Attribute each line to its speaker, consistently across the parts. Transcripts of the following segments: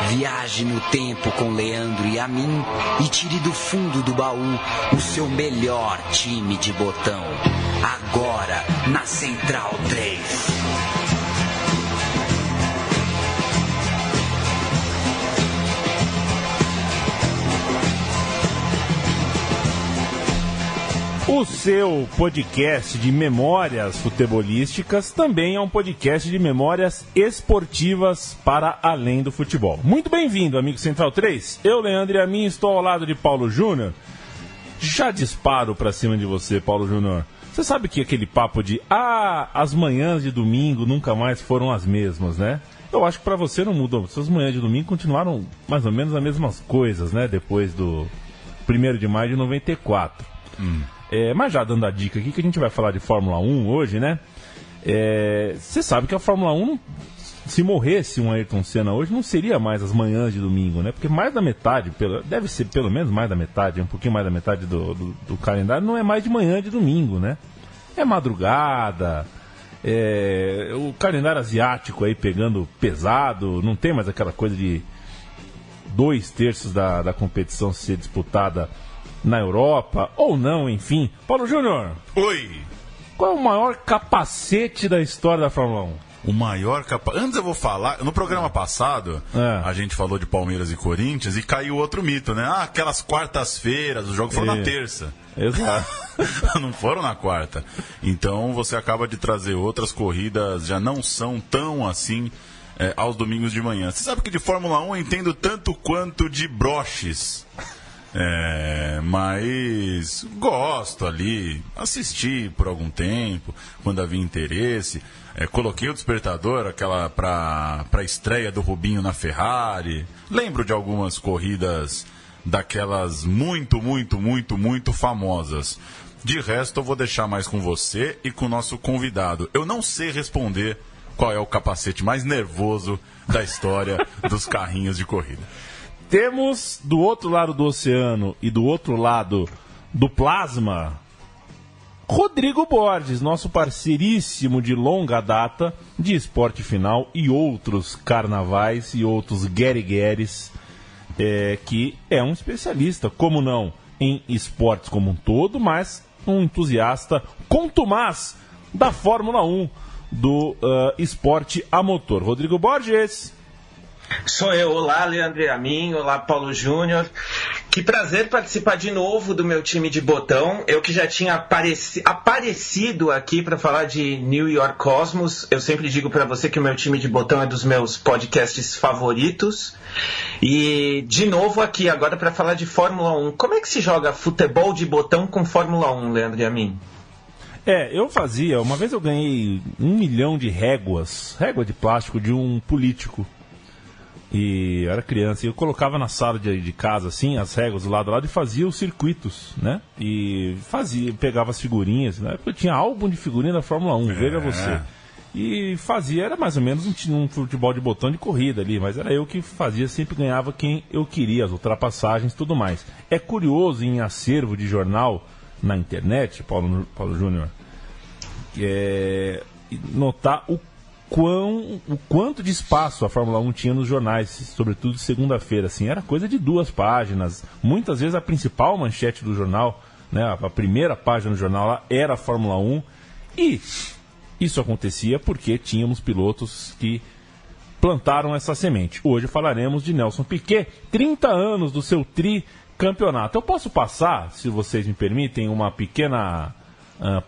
Speaker 1: Viaje no tempo com Leandro e a mim e tire do fundo do baú o seu melhor time de botão. Agora na Central 3.
Speaker 2: O seu podcast de memórias futebolísticas também é um podcast de memórias esportivas para além do futebol. Muito bem-vindo, amigo Central 3. Eu, Leandro e a mim, estou ao lado de Paulo Júnior. Já disparo para cima de você, Paulo Júnior. Você sabe que aquele papo de as manhãs de domingo nunca mais foram as mesmas, né? Eu acho que para você não mudou. Suas manhãs de domingo continuaram mais ou menos as mesmas coisas, né? Depois do 1º de maio de 94. Mas já dando a dica aqui, que a gente vai falar de Fórmula 1 hoje, né? Você sabe que a Fórmula 1, se morresse um Ayrton Senna hoje, não seria mais as manhãs de domingo, né? Porque mais da metade, deve ser pelo menos mais da metade, um pouquinho mais da metade do calendário, não é mais de manhã de domingo, né? É madrugada, o calendário asiático aí pegando pesado, não tem mais aquela coisa de 2/3 da competição ser disputada na Europa, ou não, enfim. Paulo Júnior.
Speaker 3: Oi.
Speaker 2: Qual é o maior capacete da história da Fórmula 1?
Speaker 3: O maior capacete... Antes eu vou falar... No programa passado, a gente falou de Palmeiras e Corinthians e caiu outro mito, né? Aquelas quartas-feiras, os jogos foram na terça.
Speaker 2: Exato.
Speaker 3: Não foram na quarta. Então você acaba de trazer outras corridas, já não são tão assim aos domingos de manhã. Você sabe que de Fórmula 1 eu entendo tanto quanto de broches. Mas gosto ali, assisti por algum tempo, quando havia interesse. Coloquei o despertador, aquela pra estreia do Rubinho na Ferrari. Lembro de algumas corridas daquelas muito famosas. De resto, eu vou deixar mais com você e com o nosso convidado. Eu não sei responder qual é o capacete mais nervoso da história dos carrinhos de corrida.
Speaker 2: Temos do outro lado do oceano e do outro lado do plasma, Rodrigo Borges, nosso parceiríssimo de longa data de Esporte Final e outros carnavais e outros guerigueres, que é um especialista, como não, em esportes como um todo, mas um entusiasta contumaz da Fórmula 1, do esporte a motor. Rodrigo Borges.
Speaker 4: Sou eu. Olá, Leandro e a mim. Olá, Paulo Júnior. Que prazer participar de novo do meu time de botão. Eu que já tinha aparecido aqui para falar de New York Cosmos. Eu sempre digo para você que o meu time de botão é dos meus podcasts favoritos. E de novo aqui agora para falar de Fórmula 1. Como é que se joga futebol de botão com Fórmula 1, Leandro e a mim?
Speaker 2: Eu fazia. Uma vez eu ganhei 1 milhão de régua de plástico de um político. E eu era criança, e eu colocava na sala de casa, assim, as réguas do lado a lado e fazia os circuitos, né? E pegava as figurinhas, né? Eu tinha álbum de figurinha da Fórmula 1, veja você. E fazia, era mais ou menos um futebol de botão de corrida ali, mas era eu que fazia, sempre ganhava quem eu queria, as ultrapassagens e tudo mais. É curioso em acervo de jornal na internet, Paulo Júnior, notar o quanto de espaço a Fórmula 1 tinha nos jornais, sobretudo de segunda-feira, assim, era coisa de 2 páginas, muitas vezes a principal manchete do jornal, né, a primeira página do jornal lá era a Fórmula 1, e isso acontecia porque tínhamos pilotos que plantaram essa semente. Hoje falaremos de Nelson Piquet, 30 anos do seu tricampeonato. Eu posso passar, se vocês me permitem, uma pequena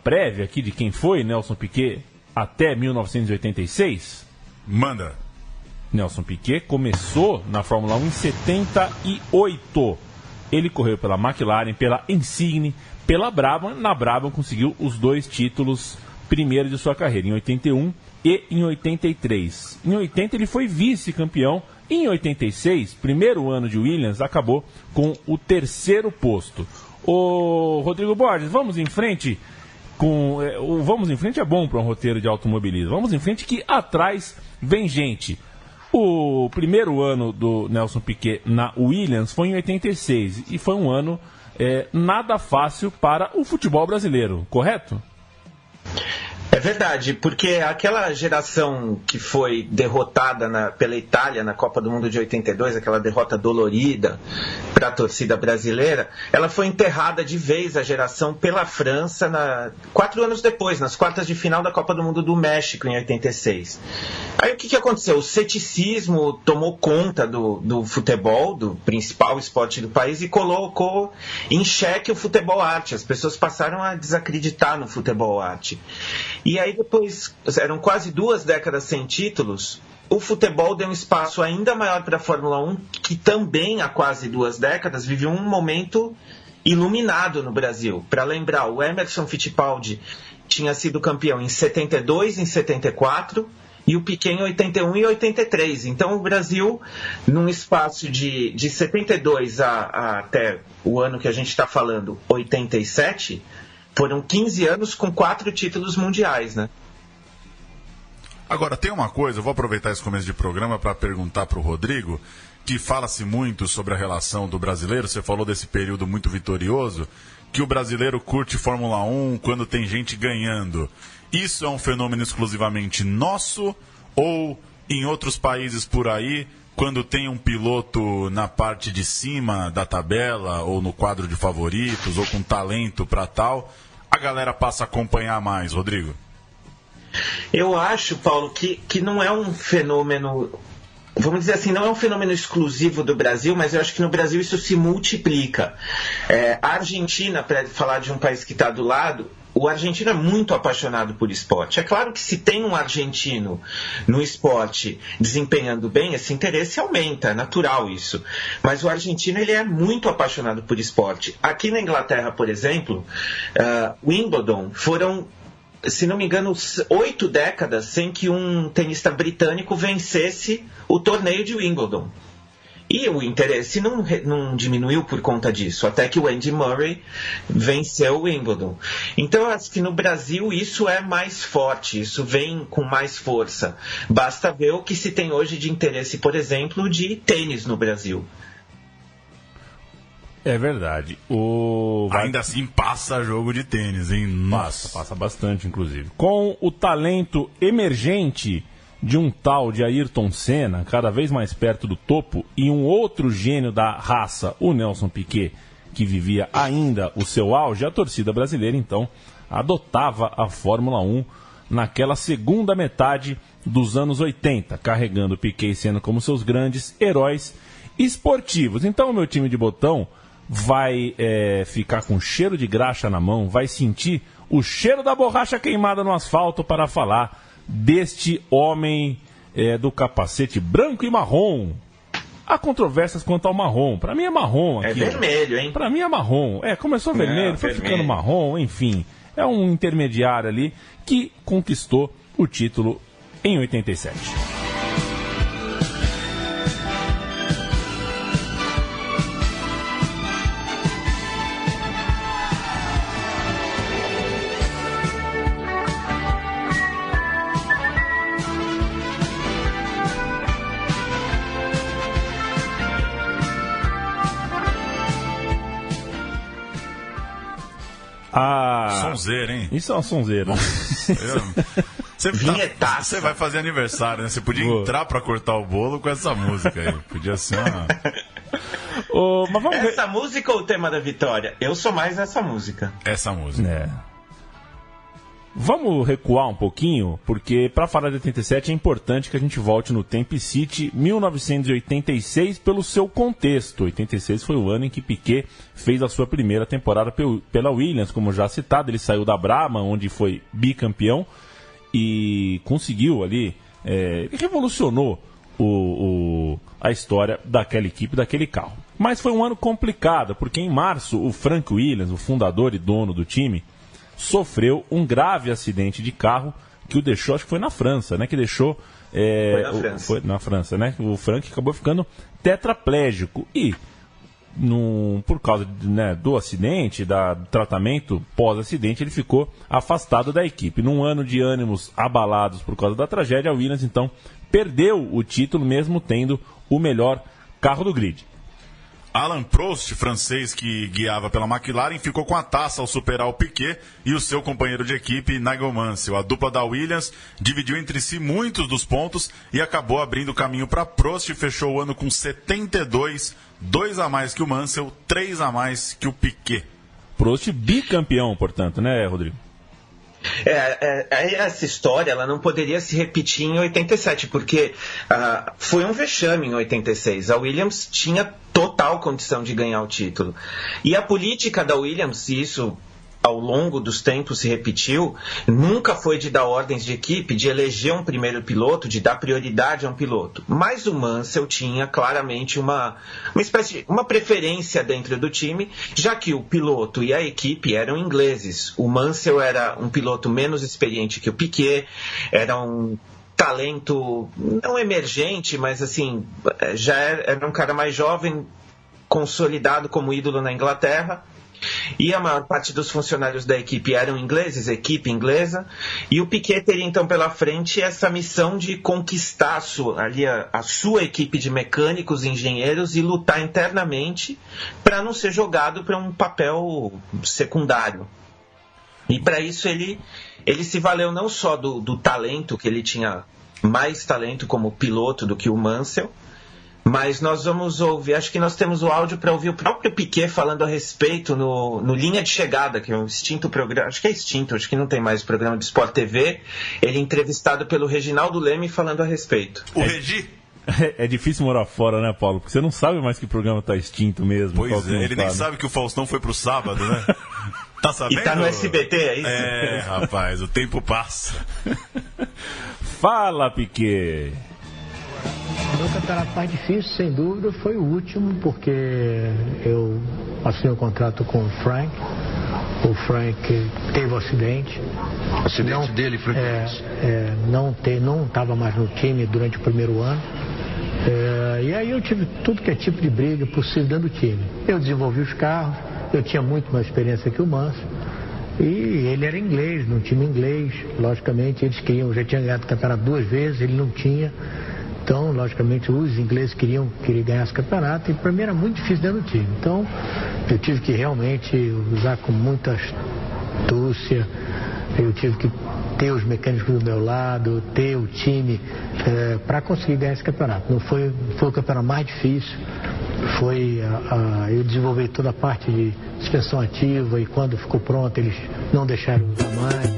Speaker 2: prévia aqui de quem foi Nelson Piquet até 1986?
Speaker 3: Manda.
Speaker 2: Nelson Piquet começou na Fórmula 1 em 78. Ele correu pela McLaren, pela Insigne, pela Brabham. Na Brabham conseguiu os 2 títulos primeiros de sua carreira, em 81 e em 83. Em 80 ele foi vice-campeão. Em 86, primeiro ano de Williams, acabou com o 3º posto. Ô Rodrigo Borges, vamos em frente. Vamos em frente é bom para um roteiro de automobilismo. Vamos em frente que atrás vem gente. O primeiro ano do Nelson Piquet na Williams foi em 86 e foi um ano nada fácil para o futebol brasileiro, correto?
Speaker 4: É verdade, porque aquela geração que foi derrotada pela Itália na Copa do Mundo de 82, aquela derrota dolorida para a torcida brasileira, ela foi enterrada de vez, a geração, pela França 4 anos depois, nas quartas de final da Copa do Mundo do México, em 86. Aí o que aconteceu? O ceticismo tomou conta do futebol, do principal esporte do país, e colocou em xeque o futebol arte. As pessoas passaram a desacreditar no futebol arte. E aí depois, eram quase 2 décadas sem títulos, o futebol deu um espaço ainda maior para a Fórmula 1, que também há quase 2 décadas viveu um momento iluminado no Brasil. Para lembrar, o Emerson Fittipaldi tinha sido campeão em 72, em 74, e o Piquet em 81 e 83. Então o Brasil, num espaço de 72 até o ano que a gente está falando, 87... foram 15 anos com 4 títulos mundiais, né?
Speaker 3: Agora, tem uma coisa, eu vou aproveitar esse começo de programa para perguntar para o Rodrigo, que fala-se muito sobre a relação do brasileiro, você falou desse período muito vitorioso, que o brasileiro curte Fórmula 1 quando tem gente ganhando. Isso é um fenômeno exclusivamente nosso ou em outros países por aí, quando tem um piloto na parte de cima da tabela, ou no quadro de favoritos, ou com talento para tal, a galera passa a acompanhar mais, Rodrigo?
Speaker 4: Eu acho, Paulo, que não é um fenômeno, vamos dizer assim, não é um fenômeno exclusivo do Brasil, mas eu acho que no Brasil isso se multiplica. A Argentina, para falar de um país que está do lado, o argentino é muito apaixonado por esporte. É claro que se tem um argentino no esporte desempenhando bem, esse interesse aumenta, é natural isso. Mas o argentino ele é muito apaixonado por esporte. Aqui na Inglaterra, por exemplo, Wimbledon foram, se não me engano, 8 décadas sem que um tenista britânico vencesse o torneio de Wimbledon. E o interesse não diminuiu por conta disso, até que o Andy Murray venceu o Wimbledon. Então, eu acho que no Brasil isso é mais forte, isso vem com mais força. Basta ver o que se tem hoje de interesse, por exemplo, de tênis no Brasil.
Speaker 2: É verdade.
Speaker 3: Ainda assim passa jogo de tênis, hein? Nossa.
Speaker 2: Passa bastante, inclusive. Com o talento emergente de um tal de Ayrton Senna, cada vez mais perto do topo, e um outro gênio da raça, o Nelson Piquet, que vivia ainda o seu auge, a torcida brasileira, então, adotava a Fórmula 1 naquela segunda metade dos anos 80, carregando Piquet e Senna como seus grandes heróis esportivos. Então, o meu time de botão vai ficar com cheiro de graxa na mão, vai sentir o cheiro da borracha queimada no asfalto para falar deste homem do capacete branco e marrom. Há controvérsias quanto ao marrom. Para mim é marrom aqui.
Speaker 4: É vermelho, hein?
Speaker 2: Para mim é marrom. Começou vermelho, foi ficando marrom, enfim. É um intermediário ali que conquistou o título em 87.
Speaker 3: Sonzeira, hein?
Speaker 2: Isso é uma sonzeira.
Speaker 3: Você vai fazer aniversário, né? Você podia entrar pra cortar o bolo com essa música aí. Podia ser uma...
Speaker 4: mas vamos ver. Essa música ou o tema da vitória? Eu sou mais essa música.
Speaker 3: Essa música.
Speaker 2: Vamos recuar um pouquinho, porque para falar de 87 é importante que a gente volte no tempo e cite 1986 pelo seu contexto. 86 foi o ano em que Piquet fez a sua primeira temporada pela Williams, como já citado. Ele saiu da Brabham, onde foi bicampeão, e conseguiu ali, revolucionou a história daquela equipe, daquele carro. Mas foi um ano complicado, porque em março o Frank Williams, o fundador e dono do time, sofreu um grave acidente de carro que o deixou, acho que foi na França, né? Que deixou... Foi na França, né? O Frank acabou ficando tetraplégico e, por causa do acidente, do tratamento pós-acidente, ele ficou afastado da equipe. Num ano de ânimos abalados por causa da tragédia, a Williams, então, perdeu o título, mesmo tendo o melhor carro do grid.
Speaker 3: Alain Prost, francês que guiava pela McLaren, ficou com a taça ao superar o Piquet e o seu companheiro de equipe, Nigel Mansell. A dupla da Williams dividiu entre si muitos dos pontos e acabou abrindo caminho para Prost e fechou o ano com 72, 2 a mais que o Mansell, 3 a mais que o Piquet.
Speaker 2: Prost bicampeão, portanto, né, Rodrigo?
Speaker 4: Essa história ela não poderia se repetir em 87, porque foi um vexame em 86. A Williams tinha total condição de ganhar o título. E a política da Williams, isso ao longo dos tempos se repetiu, nunca foi de dar ordens de equipe, de eleger um primeiro piloto, de dar prioridade a um piloto. Mas o Mansell tinha claramente uma preferência dentro do time, já que o piloto e a equipe eram ingleses. O Mansell era um piloto menos experiente que o Piquet, era um talento não emergente, mas assim, já era um cara mais jovem, consolidado como ídolo na Inglaterra. E a maior parte dos funcionários da equipe eram ingleses, equipe inglesa, e o Piquet teria então pela frente essa missão de conquistar a sua equipe de mecânicos e engenheiros e lutar internamente para não ser jogado para um papel secundário. E para isso ele se valeu não só do talento, que ele tinha mais talento como piloto do que o Mansell, mas nós vamos ouvir, acho que nós temos o áudio para ouvir o próprio Piquet falando a respeito no Linha de Chegada, que é um extinto programa, acho que não tem mais programa de Sport TV, ele entrevistado pelo Reginaldo Leme falando a respeito.
Speaker 3: O Regi?
Speaker 2: É difícil morar fora, né, Paulo? Porque você não sabe mais que programa tá extinto mesmo.
Speaker 3: Pois é, ele nem sabe que o Faustão foi pro sábado, né? Tá sabendo?
Speaker 4: E tá no SBT, é isso?
Speaker 3: É, rapaz, o tempo passa.
Speaker 2: Fala, Piquet!
Speaker 5: O meu campeonato mais difícil, sem dúvida, foi o último, porque eu assinei um contrato com o Frank. O Frank teve um acidente.
Speaker 6: O acidente dele foi
Speaker 5: não estava mais no time durante o primeiro ano. E aí eu tive tudo que é tipo de briga possível dentro do time. Eu desenvolvi os carros, eu tinha muito mais experiência que o Mansell. E ele era inglês, num time inglês. Logicamente, eles queriam, já tinha ganhado o campeonato 2 vezes, ele não tinha. Então, logicamente, os ingleses queriam ganhar esse campeonato e para mim era muito difícil dentro do time. Então, eu tive que realmente usar com muita astúcia, eu tive que ter os mecânicos do meu lado, ter o time para conseguir ganhar esse campeonato. Não foi o campeonato mais difícil, eu desenvolvi toda a parte de suspensão ativa e quando ficou pronto eles não deixaram usar mais.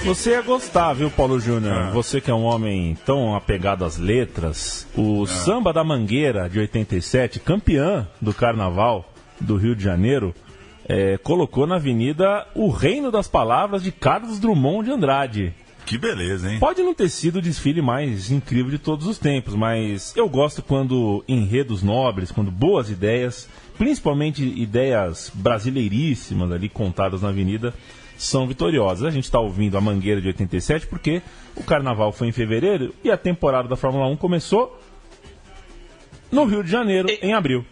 Speaker 2: Você ia gostar, viu, Paulo Júnior? Você que é um homem tão apegado às letras. O Samba da Mangueira, de 87, campeã do Carnaval do Rio de Janeiro, colocou na avenida o Reino das Palavras de Carlos Drummond de Andrade.
Speaker 3: Que beleza, hein?
Speaker 2: Pode não ter sido o desfile mais incrível de todos os tempos, mas eu gosto quando enredos nobres, quando boas ideias, principalmente ideias brasileiríssimas ali contadas na avenida, são vitoriosas. A gente está ouvindo a Mangueira de 87 porque o Carnaval foi em fevereiro e a temporada da Fórmula 1 começou no Rio de Janeiro, em abril.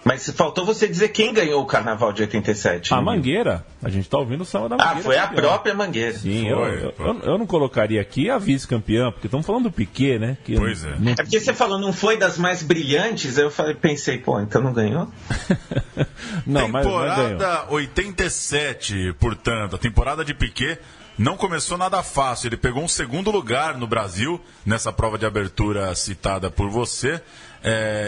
Speaker 4: Mas faltou você dizer quem ganhou o Carnaval de 87.
Speaker 2: A Mangueira. A gente está ouvindo o Samba da Mangueira.
Speaker 4: Foi a própria Mangueira.
Speaker 2: Sim, eu não colocaria aqui a vice-campeã, porque estamos falando do Piquet, né?
Speaker 3: Pois é.
Speaker 4: É porque você falou, não foi das mais brilhantes, eu pensei, então não ganhou?
Speaker 2: Não,
Speaker 3: temporada 87, portanto, a temporada de Piquet não começou nada fácil. Ele pegou um segundo lugar no Brasil, nessa prova de abertura citada por você.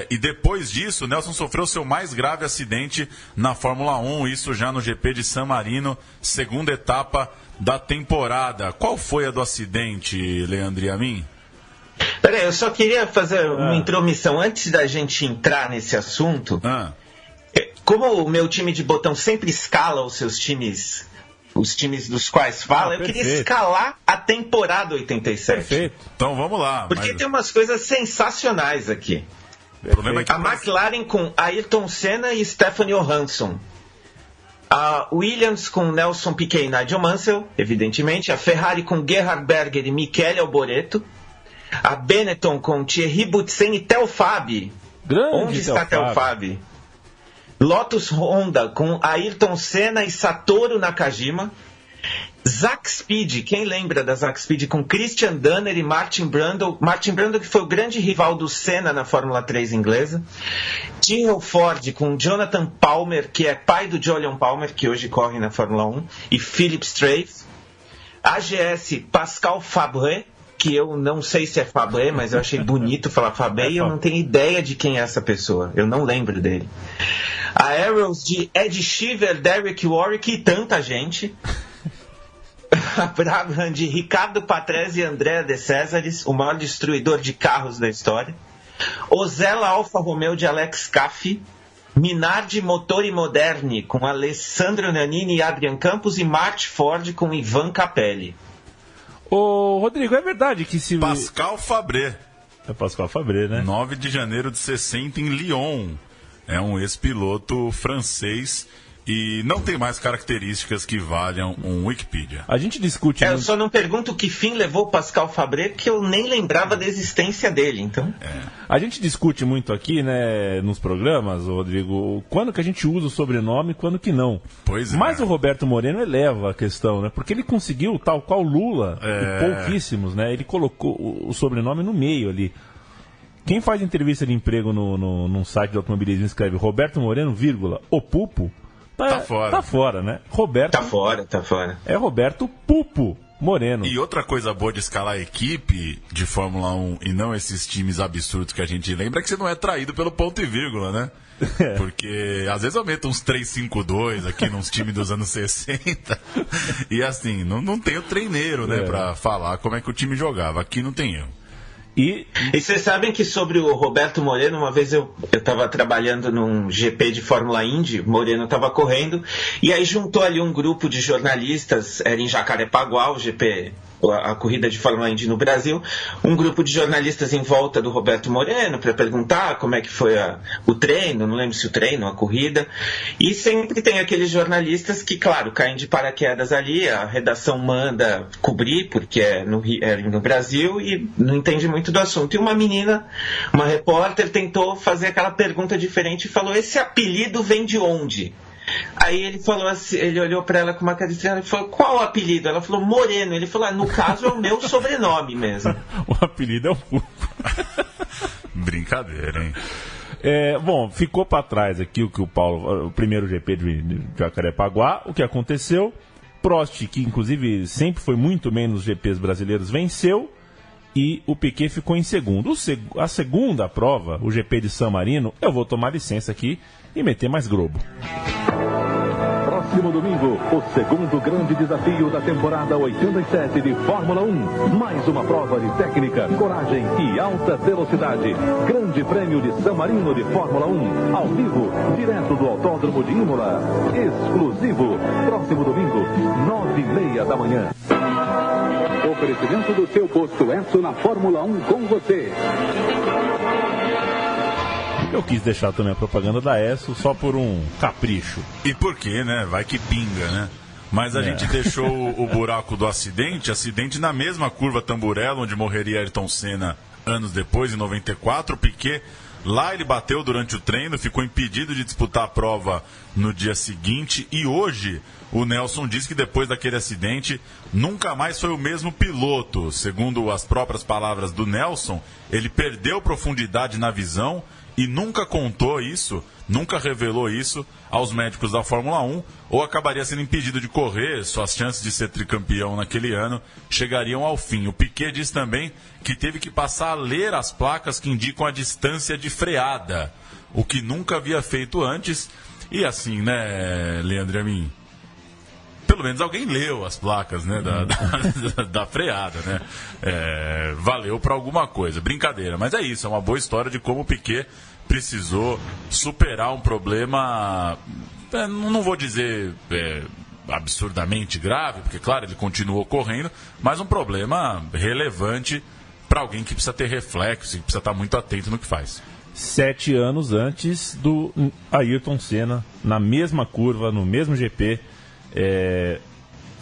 Speaker 3: E depois disso, Nelson sofreu seu mais grave acidente na Fórmula 1, isso já no GP de San Marino, segunda etapa da temporada. Qual foi a do acidente, Leandro e a mim?
Speaker 4: Peraí, eu só queria fazer uma intromissão antes da gente entrar nesse assunto. Como o meu time de botão sempre escala os seus times, os times dos quais fala, eu queria escalar a temporada 87.
Speaker 2: Perfeito.
Speaker 3: Então vamos lá.
Speaker 4: Porque tem umas coisas sensacionais aqui.
Speaker 3: O problema é que
Speaker 4: a McLaren com Ayrton Senna e Stephanie Johansson. A Williams com Nelson Piquet e Nigel Mansell, evidentemente. A Ferrari com Gerhard Berger e Michele Alboreto. A Benetton com Thierry Boutsen e Theo Fabi. Onde está Theo Fabi? Lotus Honda com Ayrton Senna e Satoru Nakajima. Zack Speed, quem lembra da Zack Speed com Christian Danner e Martin Brundle? Martin Brundle, que foi o grande rival do Senna na Fórmula 3 inglesa. Tyrrell Ford com Jonathan Palmer, que é pai do Jolyon Palmer, que hoje corre na Fórmula 1, e Philip Strafe. AGS Pascal Fabre, que eu não sei se é Fabre, mas eu achei bonito falar Fabre, e eu não tenho ideia de quem é essa pessoa, eu não lembro dele. A Arrows de Ed Sheever, Derek Warwick e tanta gente. A Brabham de Ricardo Patrese e Andrea De Cesaris, o maior destruidor de carros da história. Ozella Alfa Romeo de Alex Caffi. Minardi Motori Moderni com Alessandro Nannini e Adrian Campos. E Mart Ford com Ivan Capelli.
Speaker 2: Ô, Rodrigo, é verdade que se...
Speaker 3: Pascal Fabre.
Speaker 2: É Pascal Fabre, né?
Speaker 3: 9 de janeiro de 60 em Lyon. É um ex-piloto francês e não tem mais características que valham um Wikipedia.
Speaker 2: A gente discute...
Speaker 4: Eu só não pergunto que fim levou o Pascal Fabre, porque eu nem lembrava da existência dele, então...
Speaker 2: A gente discute muito aqui, né, nos programas, Rodrigo, quando que a gente usa o sobrenome e quando que não.
Speaker 3: Pois é.
Speaker 2: Mas o Roberto Moreno eleva a questão, né, porque ele conseguiu, tal qual Lula, e pouquíssimos, né, ele colocou o sobrenome no meio ali. Quem faz entrevista de emprego num site de automobilismo e escreve Roberto Moreno, vírgula, o Pupo, tá fora. Tá fora, né? Roberto...
Speaker 4: Tá fora.
Speaker 2: É Roberto Pupo Moreno.
Speaker 3: E outra coisa boa de escalar a equipe de Fórmula 1 e não esses times absurdos que a gente lembra é que você não é traído pelo ponto e vírgula, né? Porque às vezes aumenta uns 3-5-2 aqui nos times dos anos 60 e assim, não tem o treineiro, né, pra falar como é que o time jogava. Aqui não tem erro.
Speaker 4: E vocês sabem que sobre o Roberto Moreno, uma vez eu estava trabalhando num GP de Fórmula Indy, o Moreno estava correndo, e aí juntou ali um grupo de jornalistas, era em Jacarepaguá, o GP, a corrida de Fórmula Indy no Brasil, um grupo de jornalistas em volta do Roberto Moreno para perguntar como é que foi o treino, não lembro se o treino, a corrida, e sempre tem aqueles jornalistas que, claro, caem de paraquedas ali, a redação manda cobrir, porque é no Brasil e não entende muito do assunto. E uma menina, uma repórter, tentou fazer aquela pergunta diferente e falou: esse apelido vem de onde? Aí ele falou assim, ele olhou pra ela com uma cara estranha e falou: qual o apelido? Ela falou: Moreno. Ele falou: no caso é o meu sobrenome mesmo.
Speaker 2: O apelido é o Pupo.
Speaker 3: Brincadeira, hein?
Speaker 2: Bom, ficou para trás aqui o primeiro GP de Jacarepaguá, o que aconteceu. Prost, que inclusive sempre foi muito bem nos GPs brasileiros, venceu. E o Piquet ficou em segundo. A segunda prova, o GP de San Marino, eu vou tomar licença aqui e meter mais Globo.
Speaker 7: Próximo domingo, o segundo grande desafio da temporada 87 de Fórmula 1. Mais uma prova de técnica, coragem e alta velocidade. Grande Prêmio de San Marino de Fórmula 1. Ao vivo, direto do Autódromo de Imola. Exclusivo. Próximo domingo, 9h30 da manhã. Oferecimento do seu posto Esso na Fórmula 1 com você.
Speaker 2: Eu quis deixar também a propaganda da ESSO só por um capricho.
Speaker 3: E por quê, né? Vai que pinga, né? Mas a gente deixou o buraco do acidente na mesma curva Tamburello, onde morreria Ayrton Senna anos depois, em 94. O Piquet, lá ele bateu durante o treino, ficou impedido de disputar a prova no dia seguinte. E hoje o Nelson diz que depois daquele acidente nunca mais foi o mesmo piloto. Segundo as próprias palavras do Nelson, ele perdeu profundidade na visão e nunca contou isso, nunca revelou isso aos médicos da Fórmula 1, ou acabaria sendo impedido de correr, suas chances de ser tricampeão naquele ano chegariam ao fim. O Piquet diz também que teve que passar a ler as placas que indicam a distância de freada, o que nunca havia feito antes. E assim, né, Leandro e a mim, pelo menos alguém leu as placas, né, da freada, né? Valeu para alguma coisa. Brincadeira, mas é isso, é uma boa história de como o Piquet precisou superar um problema, não vou dizer absurdamente grave, porque, claro, ele continuou correndo, mas um problema relevante para alguém que precisa ter reflexo e precisa estar muito atento no que faz.
Speaker 2: 7 anos antes do Ayrton Senna, na mesma curva, no mesmo GP,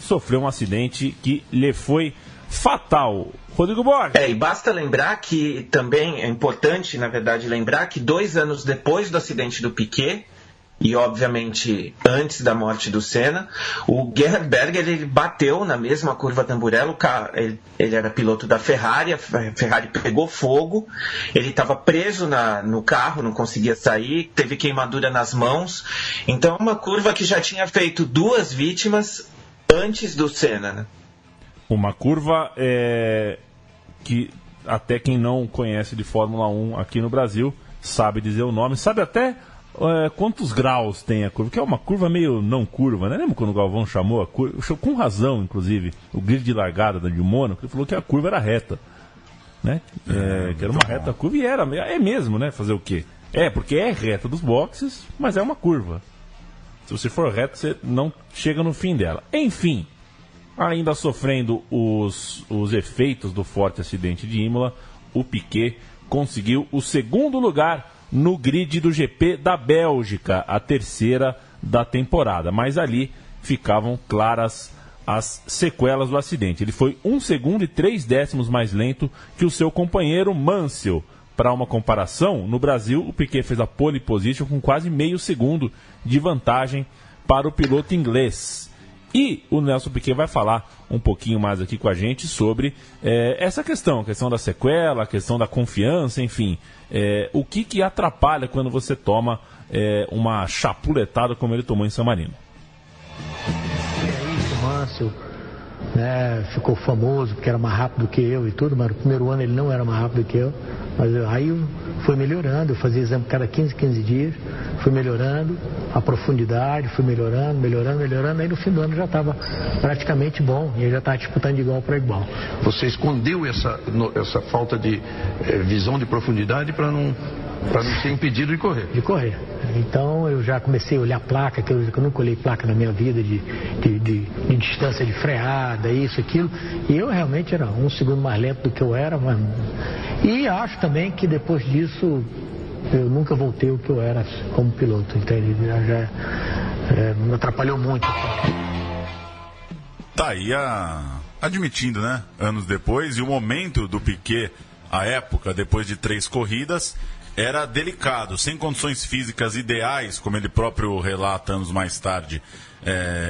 Speaker 2: sofreu um acidente que lhe foi fatal. Rodrigo Borges.
Speaker 4: E basta lembrar que também é importante, na verdade, lembrar que 2 anos depois do acidente do Piquet, e obviamente antes da morte do Senna, o Gerhard Berger ele bateu na mesma curva Tamburello. Ele era piloto da Ferrari, a Ferrari pegou fogo, ele estava preso no carro, não conseguia sair, teve queimadura nas mãos. Então uma curva que já tinha feito 2 vítimas antes do Senna, né?
Speaker 2: Uma curva que até quem não conhece de Fórmula 1 aqui no Brasil sabe dizer o nome, sabe até quantos graus tem a curva, que é uma curva meio não curva, né? Lembra quando o Galvão chamou a curva, com razão, inclusive, o grid de largada de Mônaco, ele falou que a curva era reta, né? Que era uma reta curva, e é mesmo, né? Fazer o quê? Porque é reta dos boxes, mas é uma curva. Se você for reto, você não chega no fim dela. Enfim, ainda sofrendo os efeitos do forte acidente de Imola, o Piquet conseguiu o 2º lugar no grid do GP da Bélgica, a 3ª da temporada. Mas ali ficavam claras as sequelas do acidente. Ele foi 1 segundo e 3 décimos mais lento que o seu companheiro Mansell. Para uma comparação, no Brasil, o Piquet fez a pole position com quase meio segundo de vantagem para o piloto inglês. E o Nelson Piquet vai falar um pouquinho mais aqui com a gente sobre essa questão, a questão da sequela, a questão da confiança, enfim. O que atrapalha quando você toma uma chapuletada como ele tomou em San Marino.
Speaker 5: O Mansell ficou famoso porque era mais rápido que eu e tudo, mas no primeiro ano ele não era mais rápido que eu. Mas aí foi melhorando, eu fazia exame cada 15 dias, fui melhorando, a profundidade, fui melhorando, aí no fim do ano já estava praticamente bom, e eu já estava disputando de igual para igual.
Speaker 6: Você escondeu essa falta de visão de profundidade para não ser impedido de correr?
Speaker 5: De correr. Então eu já comecei a olhar placa, que eu nunca olhei placa na minha vida de distância de freada, isso, aquilo, e eu realmente era 1 segundo mais lento do que eu era, mas... E acho também que depois disso eu nunca voltei o que eu era como piloto, entende? Me atrapalhou muito.
Speaker 3: Tá aí admitindo, né? Anos depois, e o momento do Piquet, a época, depois de 3 corridas, era delicado, sem condições físicas ideais, como ele próprio relata anos mais tarde.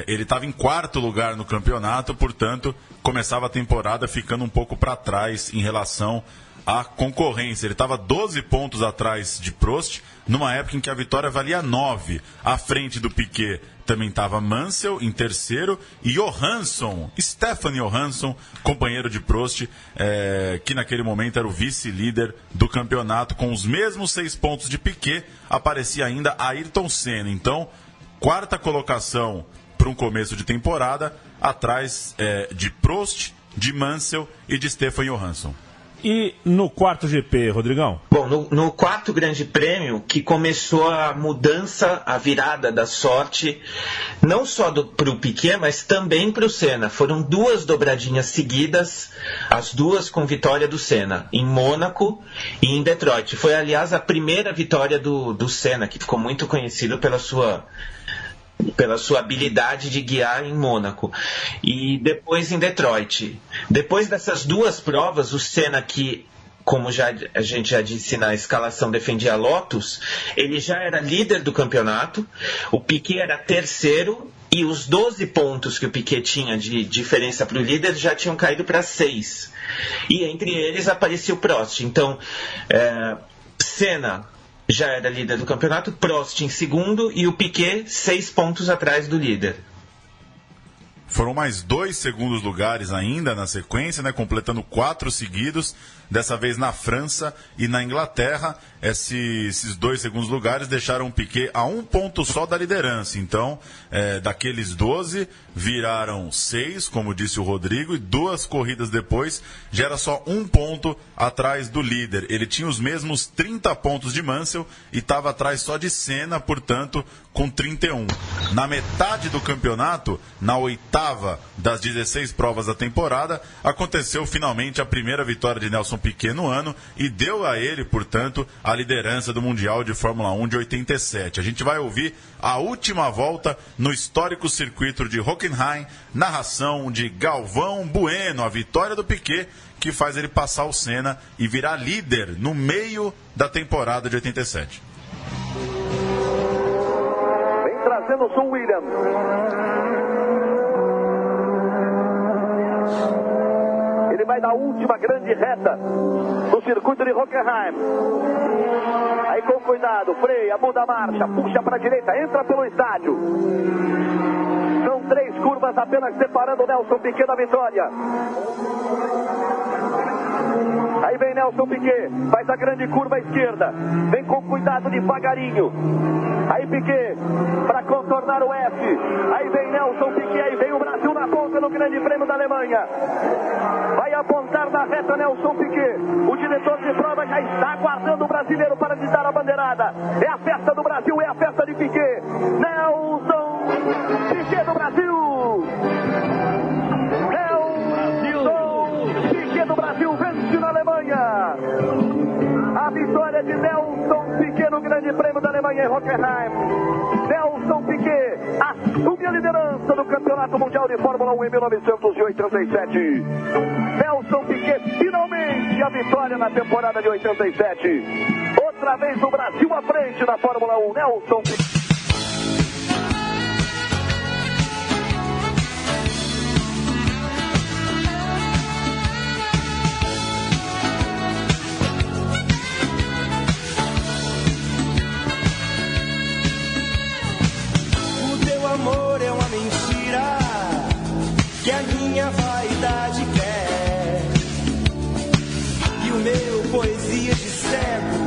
Speaker 3: Ele estava em 4º lugar no campeonato, portanto, começava a temporada ficando um pouco para trás em relação à concorrência. Ele estava 12 pontos atrás de Prost, numa época em que a vitória valia 9. À frente do Piquet também estava Mansell em 3º e Stefan Johansson, companheiro de Prost, que naquele momento era o vice-líder do campeonato, com os mesmos 6 pontos de Piquet. Aparecia ainda Ayrton Senna. Então, 4ª colocação para um começo de temporada, atrás de Prost, de Mansell e de Stefan Johansson.
Speaker 2: E no 4º GP, Rodrigão?
Speaker 4: Bom, no 4º Grande Prêmio, que começou a mudança, a virada da sorte, não só para o Piquet, mas também para o Senna. Foram 2 dobradinhas seguidas, as 2 com vitória do Senna, em Mônaco e em Detroit. Foi, aliás, a primeira vitória do Senna, que ficou muito conhecido pela sua habilidade de guiar em Mônaco. E depois em Detroit. Depois dessas 2 provas, o Senna, que, como a gente já disse na escalação, defendia a Lotus, ele já era líder do campeonato, o Piquet era 3º, e os 12 pontos que o Piquet tinha de diferença para o líder já tinham caído para 6. E entre eles aparecia o Prost. Então, Senna já era líder do campeonato, Prost em 2º e o Piquet 6 pontos atrás do líder.
Speaker 3: Foram mais 2 segundos lugares ainda na sequência, né, completando 4 seguidos, dessa vez na França e na Inglaterra. Esses 2 segundos lugares deixaram o Piquet a 1 ponto só da liderança. Então, daqueles 12, viraram 6, como disse o Rodrigo, e 2 corridas depois já era só 1 ponto atrás do líder. Ele tinha os mesmos 30 pontos de Mansell e estava atrás só de Senna, portanto, com 31. Na metade do campeonato, na 8ª 8ª das 16 provas da temporada, aconteceu finalmente a primeira vitória de Nelson Piquet no ano e deu a ele, portanto, a liderança do Mundial de Fórmula 1 de 87. A gente vai ouvir a última volta no histórico circuito de Hockenheim, narração de Galvão Bueno, a vitória do Piquet, que faz ele passar o Senna e virar líder no meio da temporada de 87.
Speaker 8: Vem trazendo o Sir William. Ele vai na última grande reta do circuito de Hockenheim. Aí com cuidado, freia, muda a marcha, puxa para a direita, entra pelo estádio. São 3 curvas apenas separando o Nelson Piquet da vitória. Aí vem Nelson Piquet, faz a grande curva à esquerda, vem com cuidado devagarinho. Aí Piquet para contornar o F. Aí vem Nelson Piquet, aí vem o Brasil na ponta no Grande Prêmio da Alemanha. Vai apontar na reta Nelson Piquet. O diretor de prova já está aguardando o brasileiro para lhe dar a bandeirada. É a festa do Brasil, é a festa de Piquet. Nelson Piquet do Brasil. Nelson Piquet do Brasil vence na Alemanha. A vitória de Nelson Piquet no Grande Prêmio da Alemanha em Hockenheim. Nelson Piquet assume a liderança do Campeonato Mundial de Fórmula 1 em 1987. Nelson Piquet finalmente a vitória na temporada de 87. Outra vez o Brasil à frente na Fórmula 1. Nelson Piquet.
Speaker 9: Amor é uma mentira que a minha vaidade quer, e o meu poesia de cego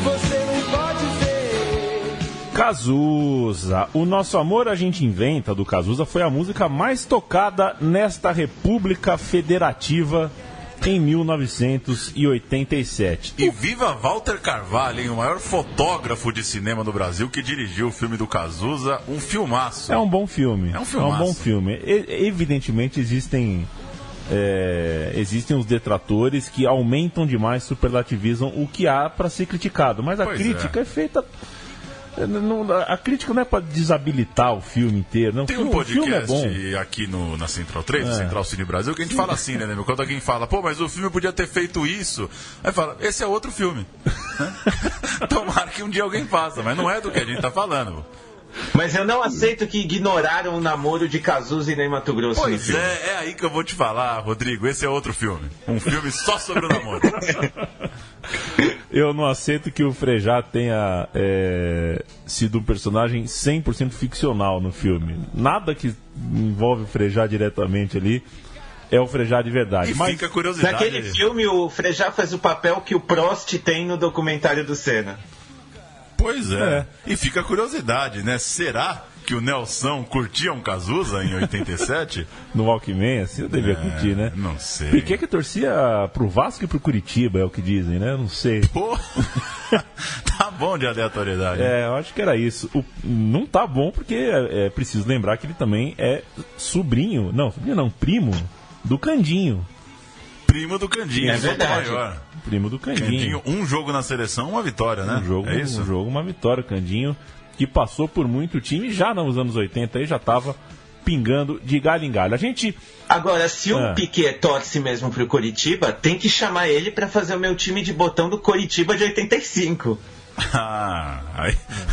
Speaker 9: você não pode ver.
Speaker 2: Cazuza, o Nosso Amor a Gente Inventa do Cazuza foi a música mais tocada nesta República Federativa em 1987.
Speaker 3: E viva Walter Carvalho, hein, o maior fotógrafo de cinema do Brasil, que dirigiu o filme do Cazuza, um filmaço.
Speaker 2: É um bom filme.
Speaker 3: É um filmaço.
Speaker 2: É um bom filme. Evidentemente existem os detratores que aumentam demais, superlativizam o que há para ser criticado. Mas a crítica é feita... a crítica não é para desabilitar o filme inteiro. Não.
Speaker 3: Tem um podcast
Speaker 2: é bom.
Speaker 3: aqui na Central 3, na Central Cine Brasil, que a gente fala assim, né? Quando alguém fala, pô, mas o filme podia ter feito isso. Aí fala, esse é outro filme. Tomara que um dia alguém faça, mas não é do que a gente tá falando.
Speaker 4: Mas eu não aceito que ignoraram o namoro de Cazuza e Ney Matogrosso no filme.
Speaker 3: Pois é aí que eu vou te falar, Rodrigo. Esse é outro filme. Um filme só sobre o namoro.
Speaker 2: Eu não aceito que o Frejá tenha sido um personagem 100% ficcional no filme. Nada que envolve o Frejá diretamente ali é o Frejá de verdade.
Speaker 3: E mas fica a curiosidade.
Speaker 4: Naquele filme, o Frejá faz o papel que o Prost tem no documentário do Senna.
Speaker 3: Pois é. E fica a curiosidade, né? Será que o Nelson curtia um Cazuza em 87?
Speaker 2: No Walkman, assim, eu devia curtir, né?
Speaker 3: Não sei.
Speaker 2: Piquet que torcia pro Vasco e pro Curitiba, é o que dizem, né? Não sei.
Speaker 3: Pô, tá bom de aleatoriedade.
Speaker 2: Eu acho que era isso. Não tá bom porque é preciso lembrar que ele também é primo do Candinho.
Speaker 3: Primo do Candinho,
Speaker 4: é verdade.
Speaker 3: Maior.
Speaker 2: Primo do Candinho.
Speaker 3: Um jogo na seleção, uma vitória, né?
Speaker 2: Um jogo, uma vitória. Candinho, que passou por muito time, já nos anos 80 aí já estava pingando de galho em galho.
Speaker 4: Agora, se o Piquet torce mesmo pro Coritiba, tem que chamar ele para fazer o meu time de botão do Coritiba de 85.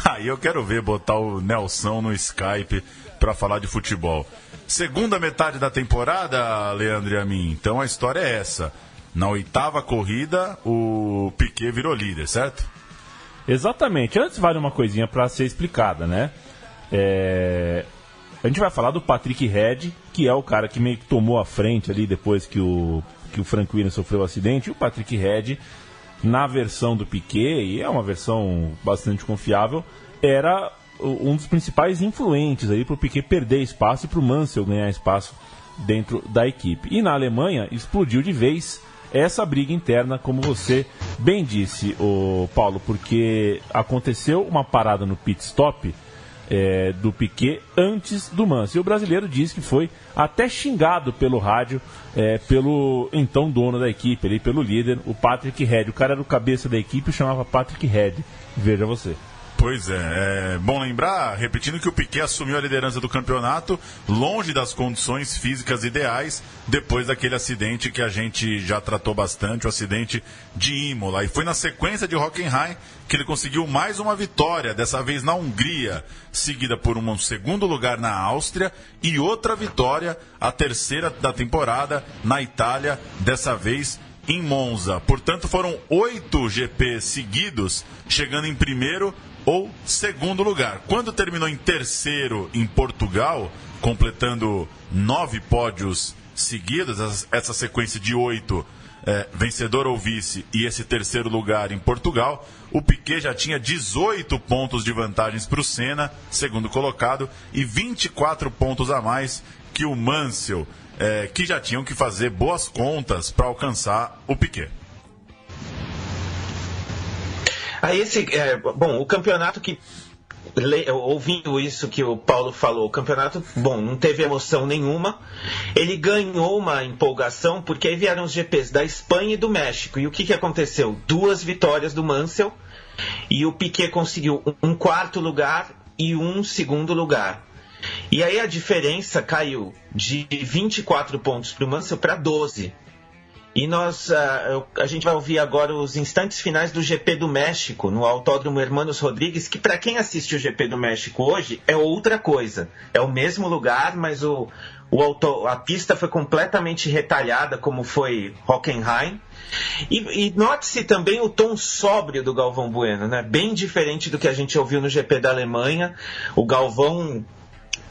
Speaker 3: Aí eu quero ver botar o Nelson no Skype para falar de futebol. Segunda metade da temporada, Leandro e a mim. Então a história é essa. Na 8ª corrida, o Piquet virou líder, certo?
Speaker 2: Exatamente. Antes vale uma coisinha para ser explicada, né? A gente vai falar do Patrick Reed, que é o cara que meio que tomou a frente ali depois que o Frank Williams sofreu o acidente. E o Patrick Reed, na versão do Piquet, e é uma versão bastante confiável, era um dos principais influentes aí para o Piquet perder espaço e para o Mansell ganhar espaço dentro da equipe. E na Alemanha explodiu de vez essa briga interna, como você bem disse, Paulo, porque aconteceu uma parada no pit stop do Piquet antes do Mansell. E o brasileiro diz que foi até xingado pelo rádio, pelo então dono da equipe, ali, pelo líder, o Patrick Head. O cara era o cabeça da equipe e chamava Patrick Head. Veja você.
Speaker 3: Pois é bom lembrar, repetindo, que o Piquet assumiu a liderança do campeonato longe das condições físicas ideais, depois daquele acidente que a gente já tratou bastante, o acidente de Imola. E foi na sequência de Hockenheim que ele conseguiu mais uma vitória, dessa vez na Hungria, seguida por um segundo lugar na Áustria e outra vitória, a terceira da temporada, na Itália, dessa vez em Monza. Portanto, foram 8 GPs seguidos, chegando em primeiro ou segundo lugar. Quando terminou em terceiro em Portugal, completando 9 pódios seguidos, essa sequência de 8, vencedor ou vice, e esse terceiro lugar em Portugal, o Piquet já tinha 18 pontos de vantagens para o Senna, segundo colocado, e 24 pontos a mais que o Mansell, que já tinham que fazer boas contas para alcançar o Piquet.
Speaker 4: Aí o campeonato que, ouvindo isso que o Paulo falou, o campeonato, não teve emoção nenhuma. Ele ganhou uma empolgação porque aí vieram os GPs da Espanha e do México. E o que aconteceu? 2 vitórias do Mansell e o Piquet conseguiu um quarto lugar e um segundo lugar. E aí a diferença caiu de 24 pontos para o Mansell para 12. E a gente vai ouvir agora os instantes finais do GP do México, no Autódromo Hermanos Rodrigues, que para quem assiste o GP do México hoje é outra coisa. É o mesmo lugar, mas a pista foi completamente retalhada, como foi Hockenheim. E note-se também o tom sóbrio do Galvão Bueno, né? Bem diferente do que a gente ouviu no GP da Alemanha. O Galvão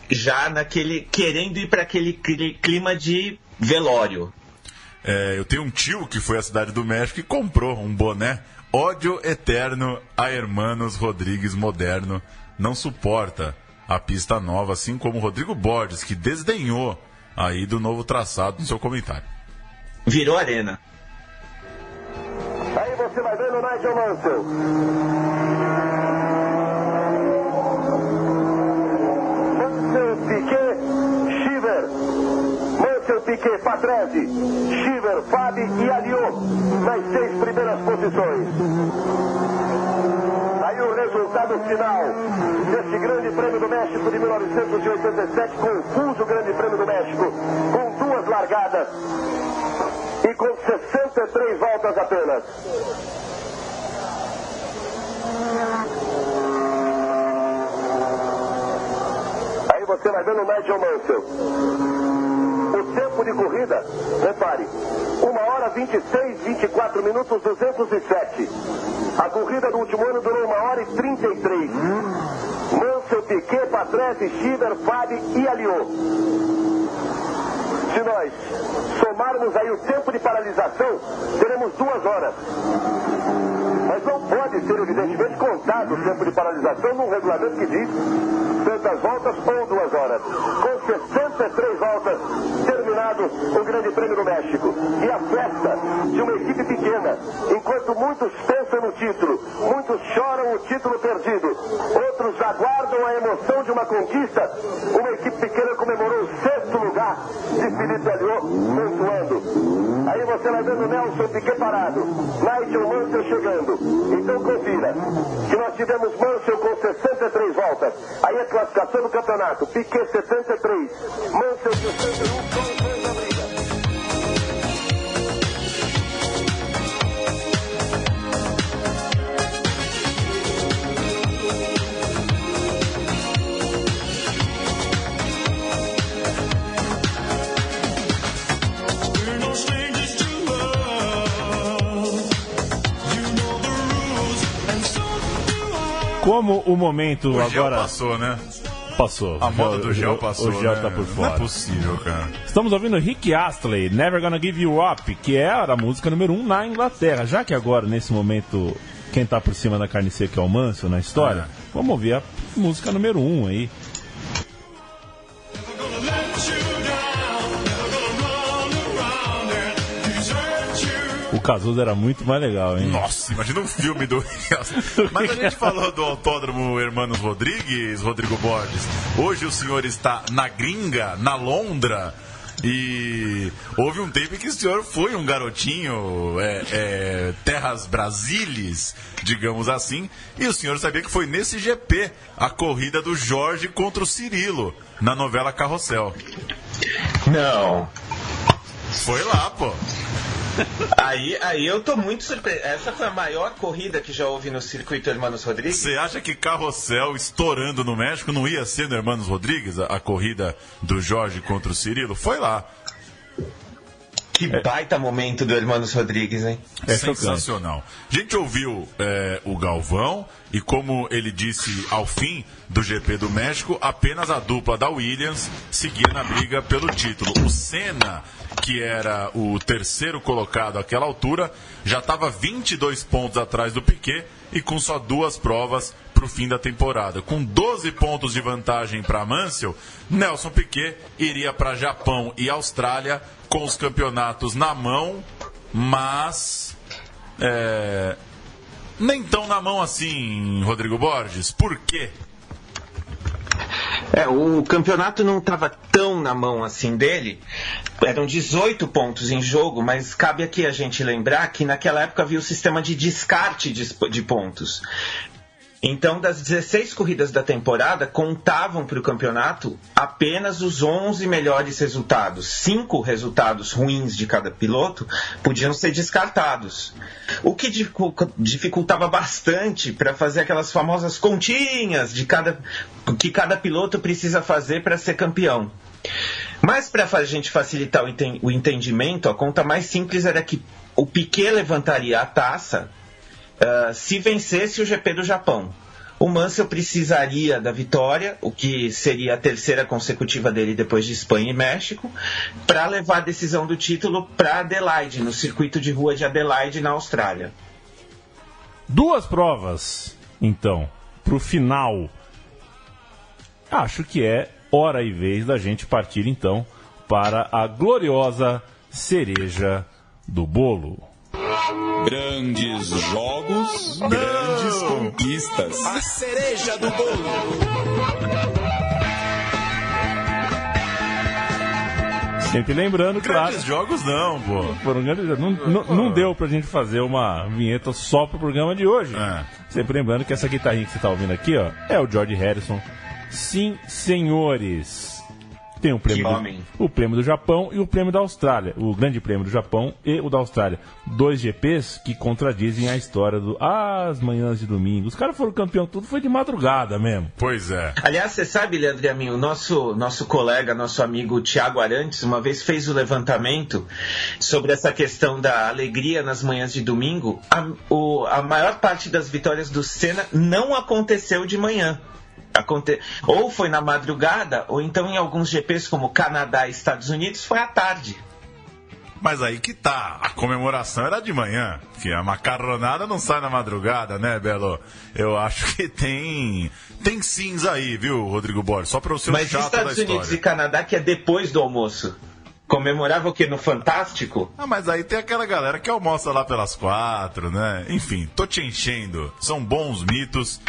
Speaker 4: já querendo ir para aquele clima de velório.
Speaker 3: Eu tenho um tio que foi à Cidade do México e comprou um boné Ódio Eterno a Hermanos Rodrigues moderno. Não suporta a pista nova, assim como o Rodrigo Borges, que desdenhou aí do novo traçado no seu comentário.
Speaker 4: Virou arena.
Speaker 8: Aí você vai ver no Nigel Mansell. Mansell, Piquet, Shiver. Mansell, Piquet, Patrese, Shiver, Fabi e Aliot nas 6 primeiras posições. Aí o resultado final deste Grande Prêmio do México de 1987, confuso Grande Prêmio do México, com 2 largadas e com 63 voltas apenas. Aí você vai ver no Nigel Mansell. O tempo de corrida, repare, 1h 26, 24 minutos, 207. A corrida do último ano durou 1h 33. Mansell, Piquet, Patrese, Shiver, Fabi e Aliot. Se nós somarmos aí o tempo de paralisação, teremos 2 horas. Mas não pode ser, evidentemente, contado o tempo de paralisação num regulamento que diz tantas voltas ou 2 horas. Com 63 voltas, terminado o Grande Prêmio do México. E a festa de uma equipe pequena. Enquanto muitos pensam no título, muitos choram o título perdido, outros aguardam a emoção de uma conquista, uma equipe pequena comemorou o 6º lugar de Felipe Aliot, pontuando. Aí você vai vendo Nelson Piquet parado, Nigel Mansell chegando. Então confira que nós tivemos Mansell com 63 voltas. Aí a classificação do campeonato: Piquet 73, Mansell 61, com 2 na briga.
Speaker 2: Como o momento
Speaker 3: o
Speaker 2: agora...
Speaker 3: gel passou, né?
Speaker 2: Passou.
Speaker 3: A moda do gel passou,
Speaker 2: o gel
Speaker 3: né?
Speaker 2: tá por fora.
Speaker 3: Não é possível, cara.
Speaker 2: Estamos ouvindo Rick Astley, Never Gonna Give You Up, que era a música número 1 na Inglaterra. Já que agora, nesse momento, quem tá por cima da carne seca é o Mansell na história, vamos ouvir a música número 1 aí. O Cazuza era muito mais legal, hein?
Speaker 3: Nossa, imagina um filme do... Mas a gente falou do Autódromo Hermanos Rodrigues, Rodrigo Borges. Hoje o senhor está na gringa, na Londra, e houve um tempo em que o senhor foi um garotinho, terras brasilis, digamos assim, e o senhor sabia que foi nesse GP a corrida do Jorge contra o Cirilo, na novela Carrossel.
Speaker 4: Não.
Speaker 3: Foi lá, pô.
Speaker 4: Aí eu tô muito surpreso. Essa foi a maior corrida que já houve no circuito Hermanos Rodrigues?
Speaker 3: Você acha que Carrossel estourando no México não ia ser no Hermanos Rodrigues, a corrida do Jorge contra o Cirilo? Foi lá.
Speaker 4: Que baita momento do Hermanos Rodrigues, hein?
Speaker 3: Sensacional. A gente ouviu o Galvão e, como ele disse ao fim do GP do México, apenas a dupla da Williams seguia na briga pelo título. O Senna, que era o terceiro colocado àquela altura, já estava 22 pontos atrás do Piquet e com só 2 provas para o fim da temporada. Com 12 pontos de vantagem para Mansell, Nelson Piquet iria para Japão e Austrália com os campeonatos na mão, mas nem tão na mão assim, Rodrigo Borges. Por quê?
Speaker 4: O campeonato não estava tão na mão assim dele. Eram 18 pontos em jogo, mas cabe aqui a gente lembrar que naquela época havia o sistema de descarte de pontos. Então, das 16 corridas da temporada, contavam para o campeonato apenas os 11 melhores resultados. 5 resultados ruins de cada piloto podiam ser descartados. O que dificultava bastante para fazer aquelas famosas continhas que cada piloto precisa fazer para ser campeão. Mas para a gente facilitar o entendimento, a conta mais simples era que o Piquet levantaria a taça se vencesse o GP do Japão. O Mansell precisaria da vitória, o que seria a terceira consecutiva dele depois de Espanha e México, para levar a decisão do título para Adelaide, no circuito de rua de Adelaide, na Austrália.
Speaker 2: 2 provas, então, para o final. Acho que é hora e vez da gente partir, então, para a gloriosa cereja do bolo.
Speaker 10: Grandes jogos, grandes conquistas.
Speaker 9: A cereja do bolo.
Speaker 2: Sempre lembrando, claro.
Speaker 3: Grandes jogos não, pô.
Speaker 2: Não deu pra gente fazer uma vinheta só pro programa de hoje. Sempre lembrando que essa guitarrinha que você tá ouvindo aqui, ó, é o George Harrison. Sim, senhores. Tem o prêmio do Japão e o prêmio da Austrália. O Grande Prêmio do Japão e o da Austrália. 2 GPs que contradizem a história as manhãs de domingo. Os caras foram campeão, tudo foi de madrugada mesmo.
Speaker 3: Pois é.
Speaker 4: Aliás, você sabe, Leandro e a mim, o nosso colega, nosso amigo Thiago Arantes, uma vez fez o levantamento sobre essa questão da alegria nas manhãs de domingo. A maior parte das vitórias do Senna não aconteceu de manhã. Ou foi na madrugada, ou então em alguns GPs como Canadá e Estados Unidos foi à tarde.
Speaker 3: Mas aí que tá, a comemoração era de manhã, que a macarronada não sai na madrugada, né, Belo? Eu acho que tem cinza aí, viu, Rodrigo Borges? Só para o seu chato da história.
Speaker 4: Mas Estados Unidos e Canadá, que é depois do almoço, comemorava o quê? No Fantástico?
Speaker 3: Mas aí tem aquela galera que almoça lá pelas 4, né? Enfim, tô te enchendo, são bons mitos.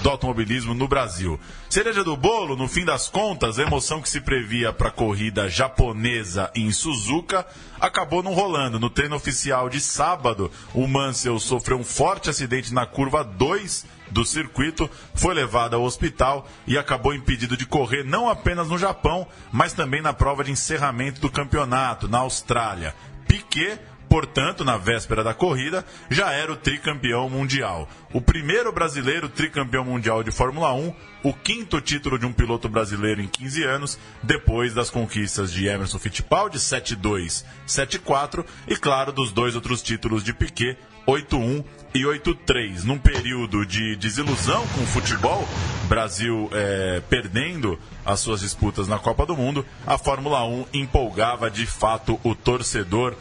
Speaker 3: Do automobilismo no Brasil. Cereja do bolo, no fim das contas, a emoção que se previa para a corrida japonesa em Suzuka acabou não rolando. No treino oficial de sábado, o Mansell sofreu um forte acidente na curva 2 do circuito, foi levado ao hospital e acabou impedido de correr não apenas no Japão, mas também na prova de encerramento do campeonato, na Austrália. Piquet, portanto, na véspera da corrida, já era o tricampeão mundial. O primeiro brasileiro tricampeão mundial de Fórmula 1, o 5º título de um piloto brasileiro em 15 anos, depois das conquistas de Emerson Fittipaldi, 7-2, 7-4, e, claro, dos 2 outros títulos de Piquet, 8-1 e 8-3. Num período de desilusão com o futebol, Brasil perdendo as suas disputas na Copa do Mundo, a Fórmula 1 empolgava de fato o torcedor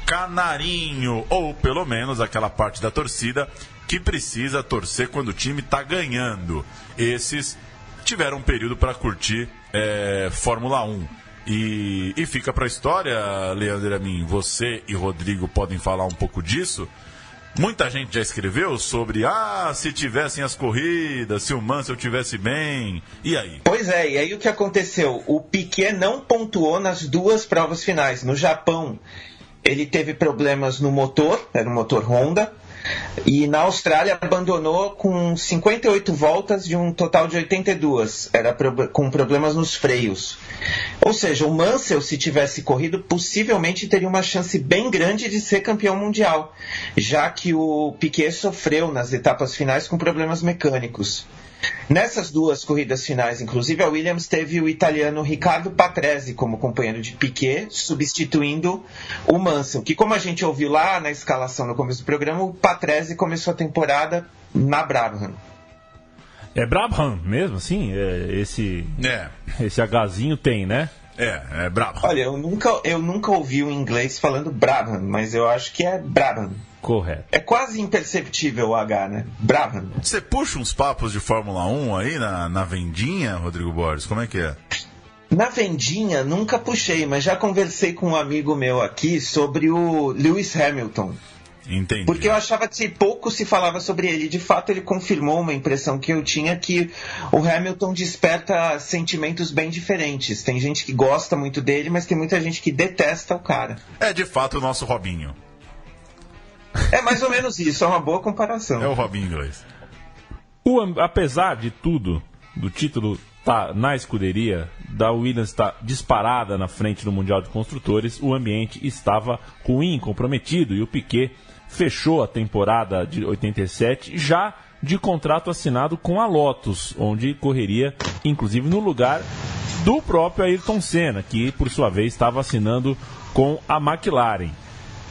Speaker 3: canarinho, ou pelo menos aquela parte da torcida que precisa torcer quando o time está ganhando. Esses tiveram um período para curtir Fórmula 1. E fica para a história, Leandro e a mim, você e Rodrigo podem falar um pouco disso. Muita gente já escreveu sobre, se tivessem as corridas, se o Mansell tivesse bem, e aí?
Speaker 4: Pois é, e aí o que aconteceu? O Piquet não pontuou nas 2 provas finais. No Japão, ele teve problemas no motor, era um motor Honda, e na Austrália abandonou com 58 voltas de um total de 82, com problemas nos freios. Ou seja, o Mansell, se tivesse corrido, possivelmente teria uma chance bem grande de ser campeão mundial, já que o Piquet sofreu nas etapas finais com problemas mecânicos. Nessas 2 corridas finais, inclusive, a Williams teve o italiano Riccardo Patrese como companheiro de Piquet, substituindo o Mansell, que, como a gente ouviu lá na escalação no começo do programa, o Patrese começou a temporada na Brabham.
Speaker 2: É Brabham mesmo, assim? Esse Hzinho tem, né?
Speaker 3: É Brabham.
Speaker 4: Olha, eu nunca ouvi um inglês falando Brabham, mas eu acho que é Brabham.
Speaker 2: Correto.
Speaker 4: É quase imperceptível o H, né? Brabham.
Speaker 3: Você puxa uns papos de Fórmula 1 aí na vendinha, Rodrigo Borges? Como é que é?
Speaker 4: Na vendinha, nunca puxei, mas já conversei com um amigo meu aqui sobre o Lewis Hamilton.
Speaker 3: Entendi.
Speaker 4: Porque eu achava que pouco se falava sobre ele. De fato, ele confirmou uma impressão que eu tinha, que o Hamilton desperta sentimentos bem diferentes. Tem gente que gosta muito dele, mas tem muita gente que detesta o cara.
Speaker 3: É de fato o nosso Robinho.
Speaker 4: É mais ou menos isso, é uma boa comparação.
Speaker 3: É o Robinho inglês.
Speaker 2: Apesar de tudo, do título tá na escuderia, da Williams está disparada na frente do Mundial de Construtores, o ambiente estava ruim, comprometido, e o Piquet fechou a temporada de 87 já de contrato assinado com a Lotus, onde correria, inclusive, no lugar do próprio Ayrton Senna, que, por sua vez, estava assinando com a McLaren.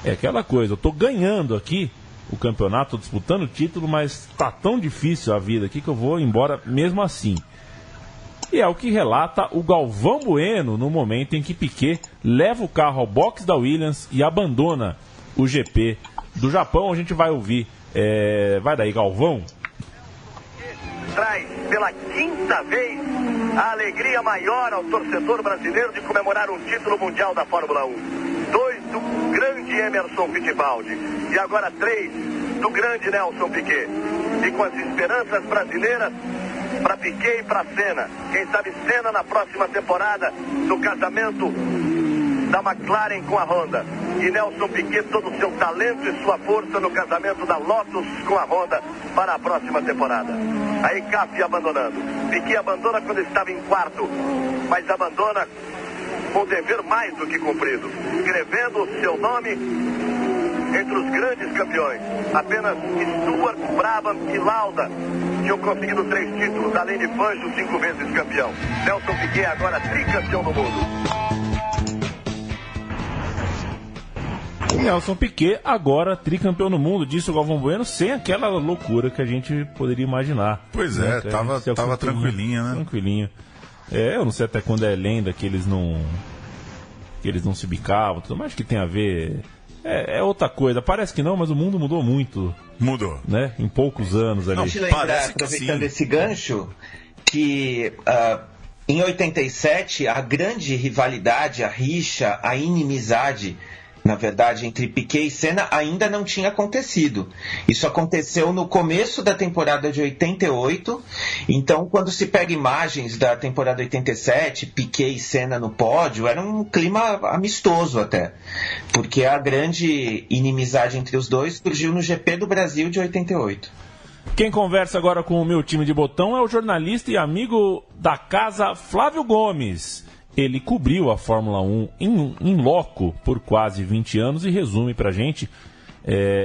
Speaker 2: É aquela coisa, eu estou ganhando aqui o campeonato, estou disputando o título, mas está tão difícil a vida aqui que eu vou embora mesmo assim. E é o que relata o Galvão Bueno no momento em que Piquet leva o carro ao box da Williams e abandona o GP do Japão. A gente vai ouvir, vai daí, Galvão.
Speaker 8: Traz pela 5ª vez a alegria maior ao torcedor brasileiro de comemorar um título mundial da Fórmula 1. 2 do grande Emerson Fittipaldi e agora 3 do grande Nelson Piquet. E com as esperanças brasileiras para Piquet e para Senna. Quem sabe Senna na próxima temporada do casamento da McLaren com a Honda. E Nelson Piquet, todo o seu talento e sua força no casamento da Lotus com a Honda para a próxima temporada. A ECAF abandonando. Piquet abandona quando estava em 4º, mas abandona com dever mais do que cumprido, escrevendo o seu nome entre os grandes campeões. Apenas Stewart, Brabham e Lauda tinham conseguido 3 títulos, além de Fangio, 5 vezes campeão. Nelson Piquet agora tricampeão do mundo.
Speaker 2: Nelson Piquet agora tricampeão no mundo, disse o Galvão Bueno, sem aquela loucura que a gente poderia imaginar.
Speaker 3: Pois é, tava tranquilinho, né?
Speaker 2: Tranquilinho. Eu não sei até quando é lenda que eles não se bicavam, tudo mais que tem a ver. É outra coisa. Parece que não, mas o mundo mudou muito.
Speaker 3: Mudou.
Speaker 2: Né? Em poucos anos ali.
Speaker 4: Deixa eu lembrar, aproveitando esse gancho, que em 87 a grande rivalidade, a rixa, a inimizade, na verdade, entre Piquet e Senna ainda não tinha acontecido. Isso aconteceu no começo da temporada de 88. Então, quando se pega imagens da temporada 87, Piquet e Senna no pódio, era um clima amistoso até. Porque a grande inimizade entre os dois surgiu no GP do Brasil de 88.
Speaker 2: Quem conversa agora com o meu time de botão é o jornalista e amigo da casa Flávio Gomes. Ele cobriu a Fórmula 1 em loco por quase 20 anos e resume pra gente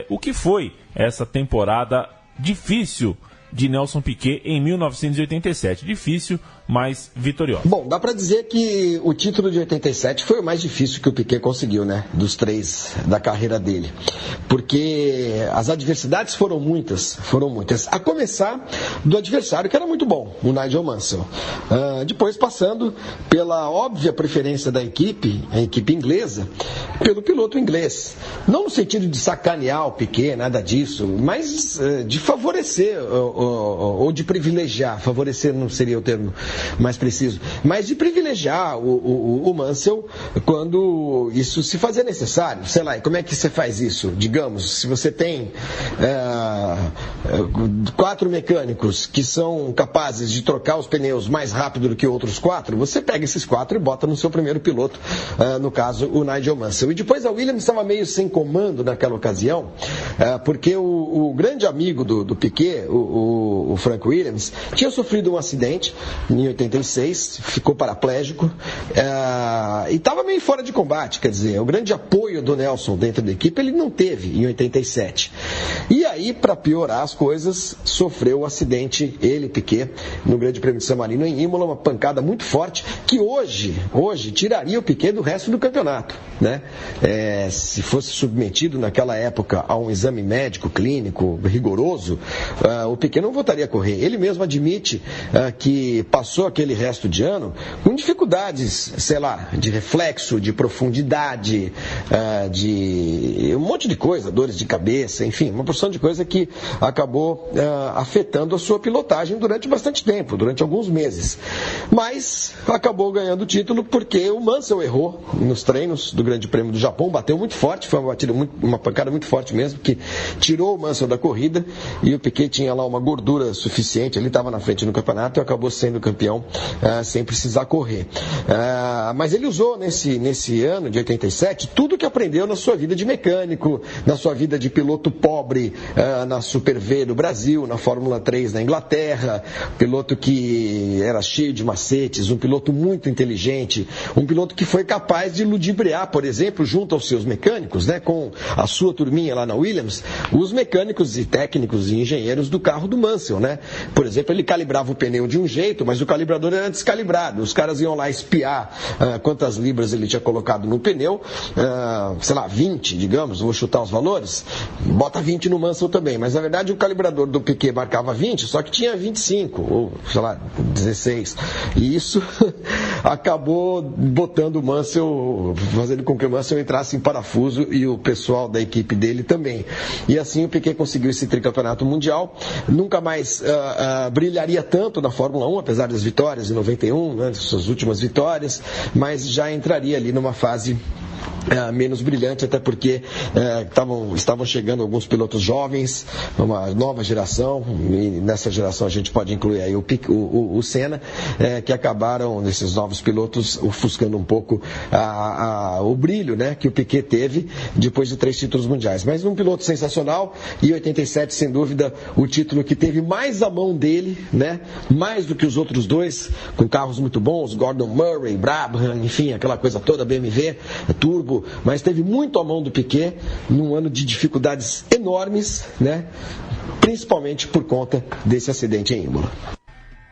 Speaker 2: o que foi essa temporada difícil de Nelson Piquet em 1987. Difícil, mas vitoriosa.
Speaker 11: Bom, dá pra dizer que o título de 87 foi o mais difícil que o Piquet conseguiu, né? Dos 3 da carreira dele. Porque as adversidades foram muitas. A começar do adversário, que era muito bom, o Nigel Mansell. Depois passando pela óbvia preferência da equipe, a equipe inglesa, pelo piloto inglês. Não no sentido de sacanear o Piquet, nada disso, mas de favorecer ou de privilegiar. Favorecer não seria o termo mais preciso, mas de privilegiar o Mansell quando isso se fazia necessário. Sei lá, e como é que você faz isso? Digamos, se você tem 4 mecânicos que são capazes de trocar os pneus mais rápido do que outros 4, você pega esses 4 e bota no seu primeiro piloto, no caso o Nigel Mansell. E depois a Williams estava meio sem comando naquela ocasião, porque o grande amigo do Piquet, o Frank Williams, tinha sofrido um acidente em 86, ficou paraplégico e estava meio fora de combate. Quer dizer, o grande apoio do Nelson dentro da equipe ele não teve em 87. E aí, para piorar as coisas, sofreu o acidente, ele, Piquet, no Grande Prêmio de San Marino em Imola, uma pancada muito forte que hoje tiraria o Piquet do resto do campeonato, né? Se fosse submetido naquela época a um exame médico, clínico, rigoroso, o Piquet não voltaria a correr. Ele mesmo admite que passou aquele resto de ano com dificuldades, sei lá, de reflexo, de profundidade, de um monte de coisa, dores de cabeça, enfim, uma porção de coisa que acabou afetando a sua pilotagem durante bastante tempo, durante alguns meses. Mas acabou ganhando o título porque o Mansell errou nos treinos do Grande Prêmio do Japão, bateu muito forte, foi uma pancada muito forte mesmo, que tirou o Mansell da corrida, e o Piquet tinha lá uma gordura suficiente, ele estava na frente no campeonato e acabou sendo campeão sem precisar correr. Mas ele usou nesse ano de 87 tudo que aprendeu na sua vida de mecânico, na sua vida de piloto pobre na Super V do Brasil, na Fórmula 3 na Inglaterra, piloto que era cheio de macetes, um piloto muito inteligente, um piloto que foi capaz de ludibriar, por exemplo, junto aos seus mecânicos, né, com a sua turminha lá na Williams, os mecânicos e técnicos e engenheiros do carro do Mansell, né? Por exemplo, ele calibrava o pneu de um jeito, mas o calibrador era descalibrado. Os caras iam lá espiar quantas libras ele tinha colocado no pneu, sei lá, 20, digamos, vou chutar os valores, bota 20 no Mansell também, mas na verdade o calibrador do Piquet marcava 20, só que tinha 25, ou sei lá, 16, e isso acabou botando o Mansell, fazendo com que o Mansell entrasse em parafuso e o pessoal da equipe dele também. E assim o Piquet conseguiu esse tricampeonato mundial, nunca mais brilharia tanto na Fórmula 1, apesar das vitórias em 91, né, suas últimas vitórias, mas já entraria ali numa fase menos brilhante, até porque estavam chegando alguns pilotos jovens, uma nova geração, e nessa geração a gente pode incluir aí o Senna, que acabaram, nesses novos pilotos, ofuscando um pouco o brilho, né, que o Piquet teve depois de 3 títulos mundiais. Mas um piloto sensacional, e 87, sem dúvida, o título que teve mais à mão dele, né, mais do que os outros dois, com carros muito bons, Gordon Murray, Brabham, enfim, aquela coisa toda, BMW, Turbo, mas teve muito à mão do Piquet num ano de dificuldades enormes, né? Principalmente por conta desse acidente em Imola.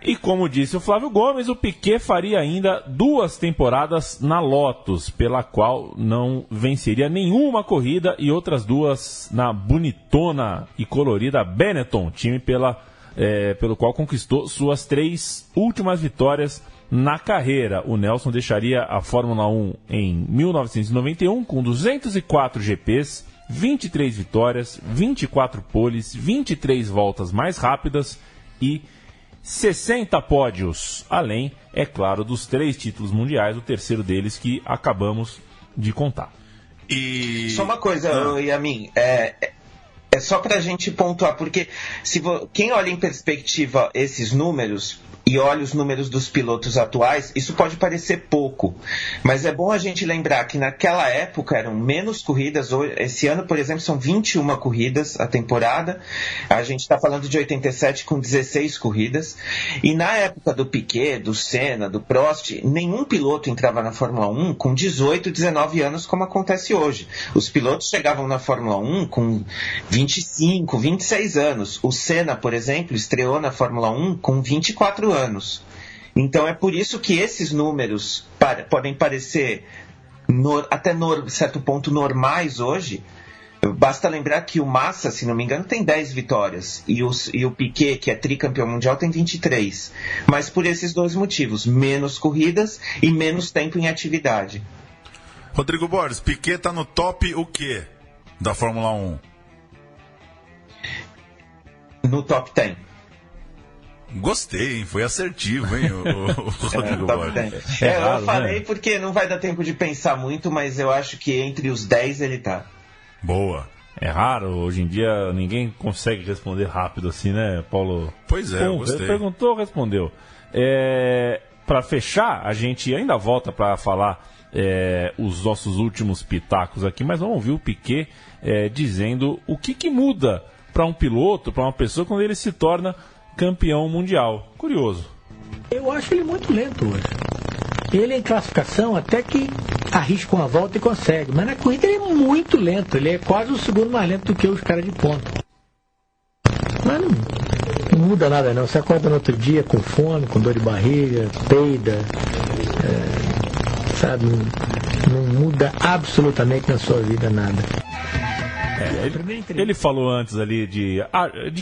Speaker 2: E como disse o Flávio Gomes, o Piquet faria ainda 2 temporadas na Lotus, pela qual não venceria nenhuma corrida, e outras 2 na bonitona e colorida Benetton, time pelo qual conquistou suas 3 últimas vitórias na carreira. O Nelson deixaria a Fórmula 1 em 1991 com 204 GPs, 23 vitórias, 24 poles, 23 voltas mais rápidas e 60 pódios, além, é claro, dos 3 títulos mundiais, o terceiro deles que acabamos de contar.
Speaker 4: E só uma coisa, Yamin, é só pra gente pontuar, porque quem olha em perspectiva esses números e olha os números dos pilotos atuais, isso pode parecer pouco, mas é bom a gente lembrar que naquela época eram menos corridas. Esse ano, por exemplo, são 21 corridas a temporada, a gente está falando de 87 com 16 corridas, e na época do Piquet, do Senna, do Prost, nenhum piloto entrava na Fórmula 1 com 18, 19 anos, como acontece hoje. Os pilotos chegavam na Fórmula 1 com 25, 26 anos. O Senna, por exemplo, estreou na Fórmula 1 com 24 anos. Então é por isso que esses números podem parecer até certo ponto normais hoje. Basta lembrar que o Massa, se não me engano, tem 10 vitórias e o Piquet, que é tricampeão mundial, tem 23. Mas por esses 2 motivos, menos corridas e menos tempo em atividade.
Speaker 3: Rodrigo Borges, Piquet tá no top o quê da Fórmula 1?
Speaker 4: No top 10.
Speaker 3: Gostei, hein? Foi assertivo, hein, o Rodrigo Borges.
Speaker 4: Eu falei porque não vai dar tempo de pensar muito, mas eu acho que entre os 10 ele tá.
Speaker 3: Boa.
Speaker 2: É raro, hoje em dia ninguém consegue responder rápido assim, né, Paulo?
Speaker 3: Pois é, eu gostei.
Speaker 2: Perguntou, respondeu. Para fechar, a gente ainda volta para falar os nossos últimos pitacos aqui, mas vamos ouvir o Piquet dizendo o que muda para um piloto, para uma pessoa, quando ele se torna campeão mundial. Curioso.
Speaker 5: Eu acho ele muito lento hoje. Ele em classificação até que arrisca uma volta e consegue, mas na corrida ele é muito lento, ele é quase o segundo mais lento do que os caras de ponta. Mas não muda nada não, você acorda no outro dia com fome, com dor de barriga, peida, sabe, não muda absolutamente na sua vida nada.
Speaker 2: Ele falou antes ali de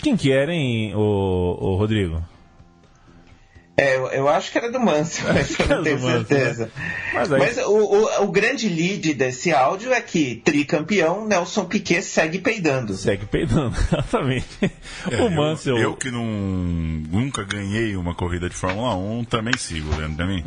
Speaker 2: quem que era, hein, o Rodrigo?
Speaker 4: Eu acho que era do Mansell, mas eu não tenho certeza. Né? Mas o grande lead desse áudio é que tricampeão Nelson Piquet segue peidando.
Speaker 2: Segue peidando, exatamente. O Mansell...
Speaker 3: Eu que nunca ganhei uma corrida de Fórmula 1, também sigo, Leandro, pra mim.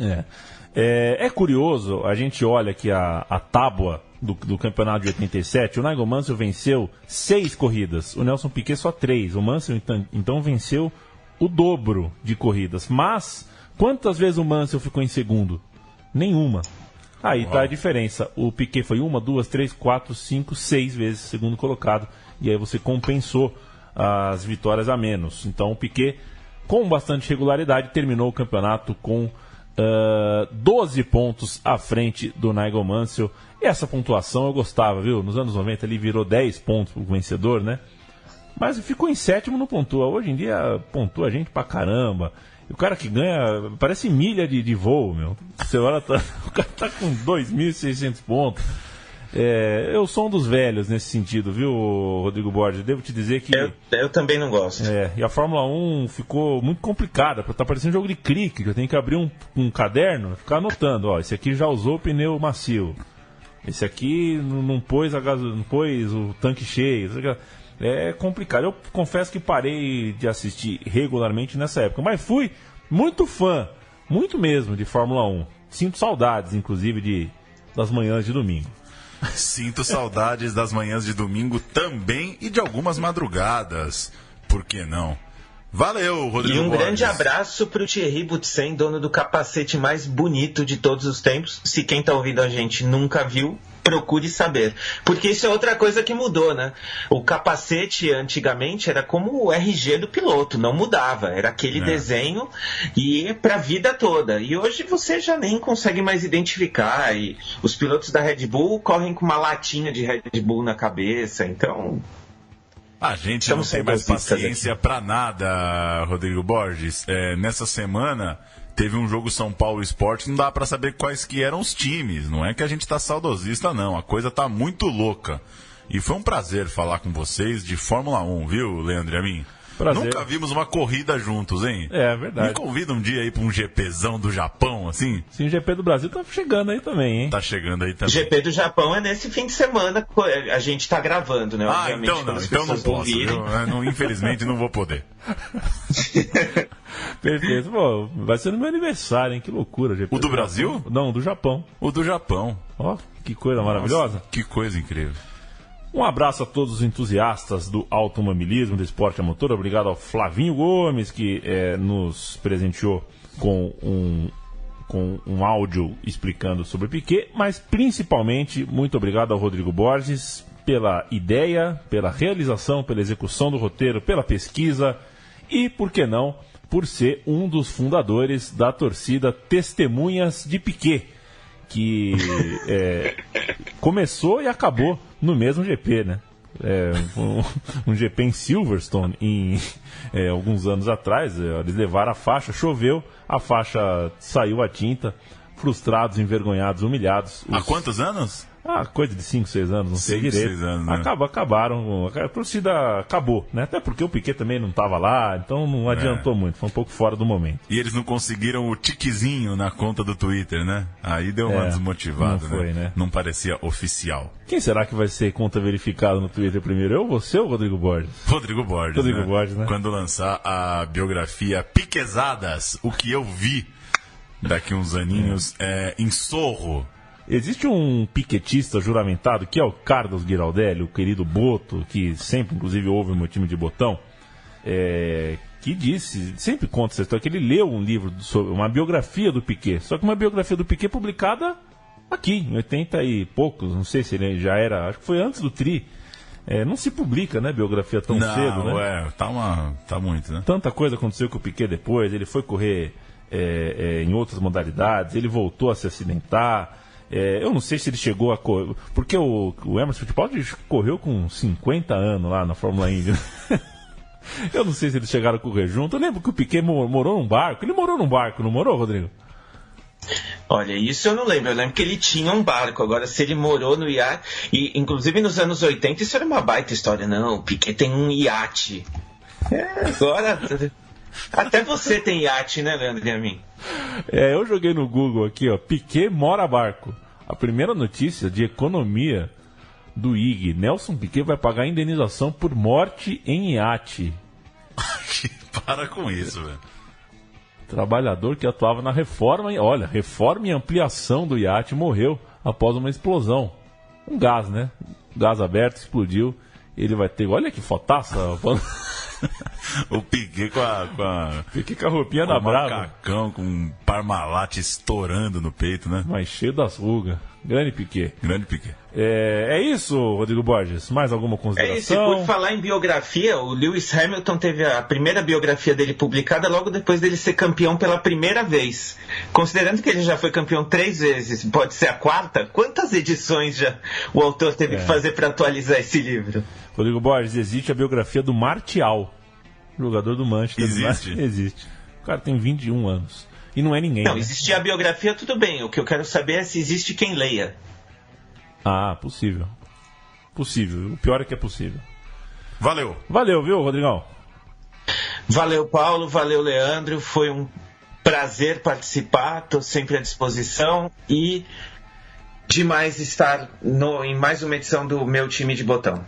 Speaker 2: É curioso, a gente olha aqui a tábua do campeonato de 87, o Nigel Mansell venceu 6 corridas, o Nelson Piquet só 3. O Mansell então venceu o dobro de corridas. Mas, quantas vezes o Mansell ficou em segundo? Nenhuma. Aí tá a diferença. O Piquet foi 1, 2, 3, 4, 5, 6 vezes segundo colocado. E aí você compensou as vitórias a menos. Então o Piquet, com bastante regularidade, terminou o campeonato com 12 pontos à frente do Nigel Mansell. E essa pontuação eu gostava, viu? Nos anos 90 ele virou 10 pontos pro vencedor, né? Mas ficou em sétimo, não pontua. Hoje em dia pontua a gente pra caramba. E o cara que ganha parece milha de voo, meu. Você olha, o cara tá com 2.600 pontos. Eu sou um dos velhos nesse sentido, viu, Rodrigo Borges? Devo te dizer que...
Speaker 4: Eu também não gosto.
Speaker 2: E a Fórmula 1 ficou muito complicada. Tá parecendo um jogo de cricket. Eu tenho que abrir um caderno e ficar anotando. Ó, esse aqui já usou o pneu macio. Esse aqui não pôs não pôs o tanque cheio. É complicado. Eu confesso que parei de assistir regularmente nessa época, mas fui muito fã, muito mesmo, de Fórmula 1. Sinto saudades, inclusive, das manhãs de domingo.
Speaker 3: Sinto saudades das manhãs de domingo também e de algumas madrugadas. Por que não? Valeu, Rodrigo
Speaker 4: E um
Speaker 3: Borges.
Speaker 4: grande abraço pro Thierry Boutsen, dono do capacete mais bonito de todos os tempos. Se quem tá ouvindo a gente nunca viu, procure saber. Porque isso é outra coisa que mudou, né? O capacete antigamente era como o RG do piloto, não mudava. Era aquele desenho e pra vida toda. E hoje você já nem consegue mais identificar. E os pilotos da Red Bull correm com uma latinha de Red Bull na cabeça, então...
Speaker 3: A gente não tem mais paciência pra nada, Rodrigo Borges. Nessa semana teve um jogo São Paulo Sport, não dá pra saber quais que eram os times. Não é que a gente tá saudosista, não. A coisa tá muito louca. E foi um prazer falar com vocês de Fórmula 1, viu, Leandro e a mim?
Speaker 2: Prazer.
Speaker 3: Nunca vimos uma corrida juntos, hein?
Speaker 2: É verdade.
Speaker 3: Me convida um dia aí pra um GPzão do Japão, assim?
Speaker 2: Sim, o GP do Brasil tá chegando aí também, hein?
Speaker 3: Tá chegando aí também.
Speaker 4: O GP do Japão é nesse fim de semana, a gente tá gravando, né?
Speaker 3: Obviamente, então não posso, viu? Infelizmente não vou poder.
Speaker 2: Perfeito. Pô, vai ser no meu aniversário, hein? Que loucura. GP
Speaker 3: o do Brasil?
Speaker 2: Japão. Não, do Japão.
Speaker 3: O do Japão.
Speaker 2: Ó, que coisa maravilhosa.
Speaker 3: Que coisa incrível.
Speaker 2: Um abraço a todos os entusiastas do automobilismo, do esporte a motor. Obrigado ao Flavinho Gomes, que nos presenteou com um áudio explicando sobre o Piquet. Mas, principalmente, muito obrigado ao Rodrigo Borges pela ideia, pela realização, pela execução do roteiro, pela pesquisa e, por que não, por ser um dos fundadores da torcida Testemunhas de Piquet, que começou e acabou no mesmo GP, né? Um GP em Silverstone, alguns anos atrás. Eles levaram a faixa, choveu, a faixa saiu a tinta, frustrados, envergonhados, humilhados.
Speaker 3: Há quantos anos?
Speaker 2: Coisa de 5, 6 anos, não sei direito.
Speaker 3: 6 anos, né?
Speaker 2: Acabaram, a torcida acabou, né? Até porque o Piquet também não estava lá, então não adiantou muito, foi um pouco fora do momento.
Speaker 3: E eles não conseguiram o tiquezinho na conta do Twitter, né? Aí deu uma desmotivada,
Speaker 2: não foi, né?
Speaker 3: Não parecia oficial.
Speaker 2: Quem será que vai ser conta verificada no Twitter primeiro? Eu, você ou o Rodrigo Borges?
Speaker 3: Rodrigo Borges, né? Quando lançar a biografia Piquezadas, o que eu vi daqui uns aninhos em Sorro.
Speaker 2: Existe um piquetista juramentado, que é o Carlos Giraldelli, o querido Boto, que sempre, inclusive, ouve o meu time de botão, que disse, sempre conta essa história, que ele leu um livro sobre uma biografia do Piquet, só que uma biografia do Piquet publicada aqui, em 80 e poucos, não sei se ele já era, acho que foi antes do Tri. Não se publica, né, biografia tão cedo, né?
Speaker 3: Tá muito, né?
Speaker 2: Tanta coisa aconteceu com o Piquet depois, ele foi correr em outras modalidades, ele voltou a se acidentar. Eu não sei se ele chegou a correr, porque o Emerson Fittipaldi correu com 50 anos lá na Fórmula Indy. Eu não sei se eles chegaram a correr junto. Eu lembro que o Piquet morou num barco. Ele morou num barco, não morou, Rodrigo?
Speaker 4: Olha, isso eu não lembro. Eu lembro que ele tinha um barco. Agora, se ele morou no iate... E, inclusive, nos anos 80, isso era uma baita história. Não, o Piquet tem um iate. Agora... Até você tem iate, né, Leandro e a mim?
Speaker 2: Eu joguei no Google aqui, ó, Piquet mora barco. A primeira notícia de economia do IG. Nelson Piquet vai pagar indenização por morte em iate.
Speaker 3: Para com isso, velho.
Speaker 2: Trabalhador que atuava na reforma e ampliação do iate morreu após uma explosão. Um gás, né? Gás aberto, explodiu. Ele vai ter... Olha que fotaça.
Speaker 3: O Piquet
Speaker 2: Piquet com a roupinha da Brava.
Speaker 3: Macacão, com um Parmalat estourando no peito, né?
Speaker 2: Mas cheio das rugas. Grande Piquet.
Speaker 3: É
Speaker 2: isso, Rodrigo Borges. Mais alguma consideração?
Speaker 4: É isso. E por falar em biografia, o Lewis Hamilton teve a primeira biografia dele publicada logo depois dele ser campeão pela primeira vez. Considerando que ele já foi campeão 3 vezes, pode ser a 4ª, quantas edições já o autor teve que fazer para atualizar esse livro?
Speaker 2: Rodrigo Borges, existe a biografia do Martial, jogador do Manchester. Existe. O cara tem 21 anos. E não é ninguém.
Speaker 4: Não,
Speaker 2: né?
Speaker 4: existir a biografia, tudo bem. O que eu quero saber é se existe quem leia.
Speaker 2: Possível. O pior é que é possível.
Speaker 3: Valeu,
Speaker 2: viu, Rodrigão?
Speaker 4: Valeu, Paulo. Valeu, Leandro. Foi um prazer participar. Estou sempre à disposição. E demais estar em mais uma edição do Meu Time de Botão.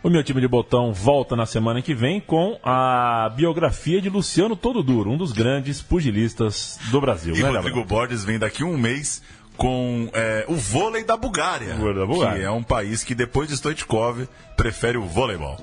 Speaker 2: O Meu Time de Botão volta na semana que vem com a biografia de Luciano Todo Duro, um dos grandes pugilistas do Brasil.
Speaker 3: E Rodrigo Borges vem daqui um mês com o vôlei da Bulgária, que é um país que depois de Stoichkov prefere o voleibol.